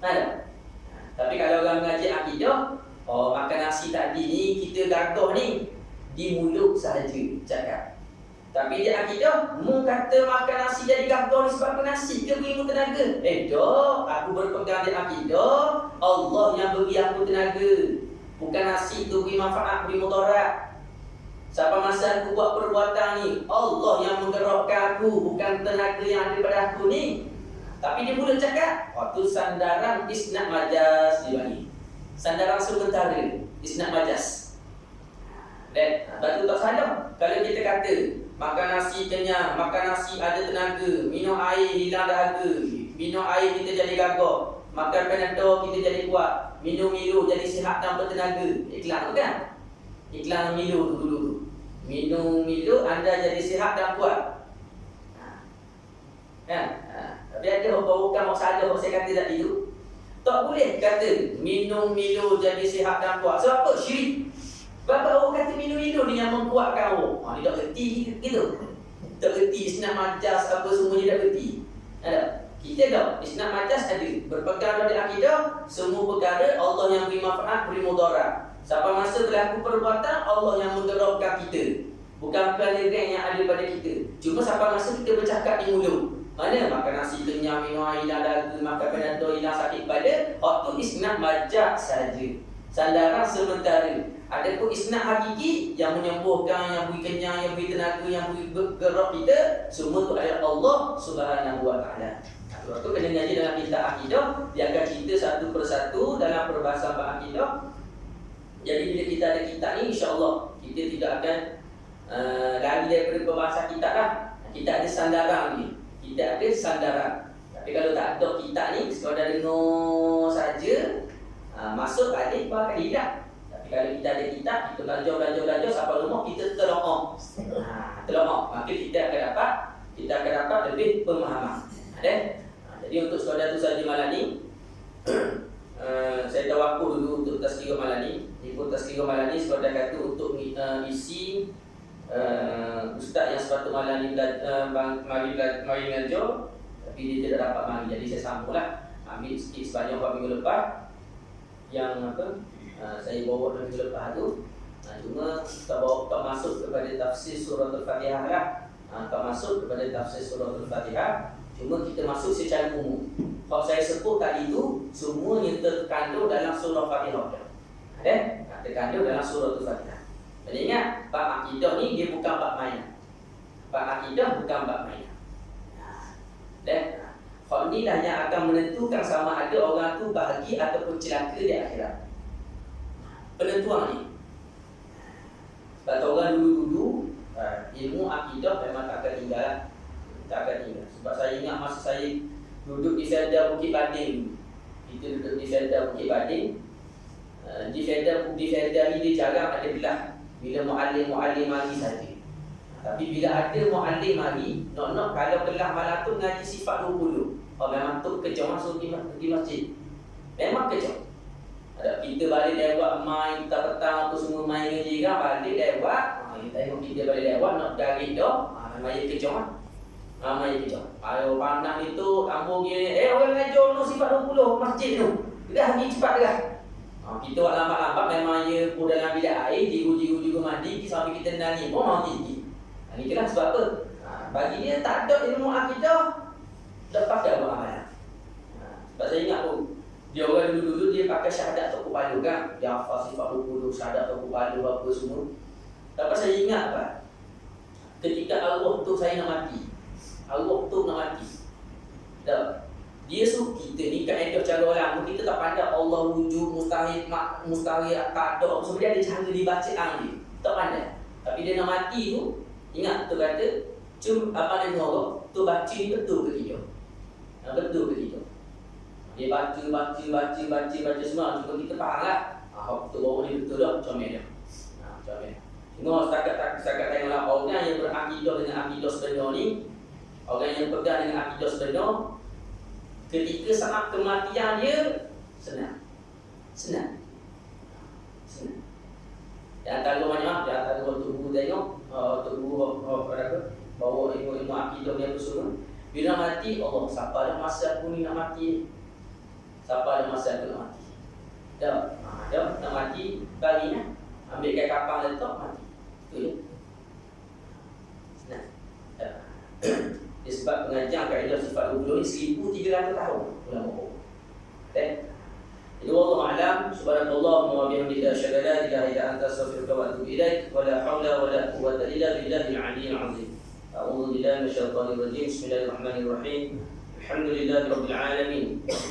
S2: Ada. Tapi kalau orang mengaji akidah, makan nasi tadi ni, kita gagah ni di mulut sahaja cakap. Tapi dia akidah, mu kata makan nasi jadi gagah ni sebab apa nasi ke beri mu tenaga? Dah, aku berpegang di akidah, Allah yang beri aku tenaga. Bukan nasi tu beri manfaat, beri mudarat. Siapa masa aku buat perbuatan ni, Allah yang menggerakkan aku, bukan tenaga yang ada pada aku ni. Tapi dia mula cakap, tu sandaran isnad majas dia bagi. Sandaran sementara, isnad majas. Dan batu tak sadar. Kalau kita kata makan nasi kenyang, makan nasi ada tenaga, minum air hilang dahaga, minum air kita jadi gagah, makan Panadol kita jadi kuat, minum Milo jadi sihat tanpa tenaga. Iklan tu kan? Iklan Milo tu dulu tu. Minum Milo anda jadi sihat dan kuat. Kan? Tapi ada bukan maksud apa saya kata tadi tu. Tak boleh kata minum Milo jadi sihat dan kuat. Sebab apa? Syirik. Bapak orang kata minum-minum ni yang membuatkan orang. Dia tak kerti gitu. Tak kerti isnad majas apa semuanya tak kerti. Ada. Kita tahu isnad majas ada. Berpegang pada akidah, semua perkara Allah yang beri manfaat, beri mudarat. Siapa masa berlaku perbuatan, Allah yang menggerakkan kita. Bukan kerana rank yang ada pada kita. Cuma siapa masa kita bercakap di mulut. Mana makan nasi kenyang, minum air hilang dahaga, makan Panadol hilang sakit pada. Tu isnad majas saja. Sandaran sementara. Adapun isnad hakiki yang menyembuhkan, yang beri kenyang, yang beri tenaga, yang beri gerak kita, semua tu adalah Allah Subhanahu wa taala. Sebab tu kena ngaji dalam kitab akidah, dia akan cerita satu persatu dalam perbahasan bab akidah. Jadi bila kita ada kitab ni, insya-Allah kita tidak akan lari daripada perbahasan kitab dah. Kita ada sandaran ni. Kita ada sandaran. Tapi kalau tak ada kitab ni, sekadar dengar saja, masuk balik akan hilang. Kalau kita ada kitab, kita belajar sampai rumah kita terlongok. Maka kita akan dapat lebih pemahaman. Jadi untuk saudara tu saja malam ni, saya tawakkul dulu untuk tazkirah malam ni. Untuk tazkirah malam ni saudara kata untuk isi ustaz yang sepatut malam ni mari mengajar, tapi dia tidak dapat mari. Jadi saya sambunglah, ambil sikit sebanyak 4 minggu lepas yang saya bawa dalam minggu lepas tu. Cuma tak masuk kepada tafsir surah Al-Fatihah lah. Tak masuk kepada tafsir surah Al-Fatihah. Cuma kita masuk secara umum. Kalau saya sebut tadi tu, semuanya terkandung dalam surah Al-Fatihah. Terkandung dalam surah Al-Fatihah. Jadi ingat, bab akidah ni dia bukan bab main. Bab akidah bukan bab main. Hal ni lah yang akan menentukan sama ada orang tu bahagia ataupun celaka di akhirat. Penentuan ni. Sebab orang dulu-dulu ilmu akidah memang tak akan tinggal. Tak akan tinggal. Sebab saya ingat masa saya duduk di Felda Bukit Bading. Kita duduk di Felda Bukit Bading. Di Felda ni dia jarang ada belah. Bila mu'allim mari saja. Tapi bila ada mu'allim mari, nak kalau belah malam tu ngaji sifat 20. Memang tu kejauh masuk di masjid. Memang kejauh. Ada kita balik lewat main kita petang tu semua main ngaji kan, balik lewat kita tengok kita balik lewat nak garis dah, main kejauh main kejauh. Kalau pandang itu kampung gini, orang ngajar tu sifat 20 masjid tu. Dah pergi cepat dah. Kita buat lambat-lambat memang ya pun dalam bilik air, jiru-jiru mandi sampai kita nangis pun mau tinggi. Ini jelas sebab apa? Bagi dia tak ada ilmu akidah, lepas dah buat amalan. Sebab saya ingat pun dia orang dulu-dulu dia pakai syahadat tok kepala kan. Dia hafal sifat 20, syahadat tok kepala apa semua. Tapi saya ingat apa? Ketika Allah tu saya nak mati. Allah tu nak mati. Dia suruh kita ni kaedah cara orang. Kita tak pandai Allah wujud, mustahil, tak ada. Sebab dia ada cara dibaca dia. Tak pandai. Tapi dia nak mati tu, ingat tu kata, cuma apa dia ngorok, tu baca ni betul ke tidak? Betul ke tidak? Dia baca semua. Cuma kita faham lah. Betul baru ni betul dah. Comel dia. Comel. Cuma setakat tengoklah orang yang berakidah dengan akidah sebenar ni, orang yang pegang dengan akidah sebenar, ketika saat kematian dia senang. Di antara banyak, di antara Tok Guru tengok, Tok Guru bawa ilmu akidah dia semua. Bila mati, Allah, siapa ada masa aku ni nak mati? Siapa ada masa aku nak mati? Dah nak mati kali ni, ambil kain kapal letak mati. Itu je. Senang. Sebab pengajar kaedah sifat 20 ni 1300 tahun ulama. Itu wallahu a'lam. Subhanallah wa bihamdihi asyhadu an la ilaha illa anta astaghfiruka wa atubu ilaik. Wa la haula wa la quwwata illa billahil 'aliyyil 'azim. A'udzu billahi minasyaitonir rajim. Bismillahirrahmanirrahim. Alhamdulillahi rabbil alamin.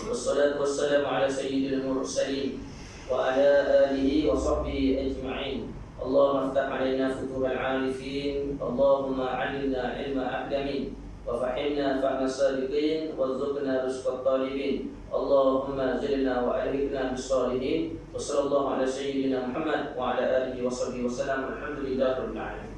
S2: Wassalatu wassalamu ala sayyidil mursalin wa ala alihi wa sahbihi ajma'in. Allahumma iftah 'alaina futuhal 'arifin. Allahumma 'allimna 'ilma a'lamin. وفحمنا فهم الصادقين وارزقنا رزق الطالبين اللهم زدنا وألهكنا بالصالحين وصلى الله على سيدنا محمد وعلى آله وصحبه وسلم الحمد لله رب العالمين.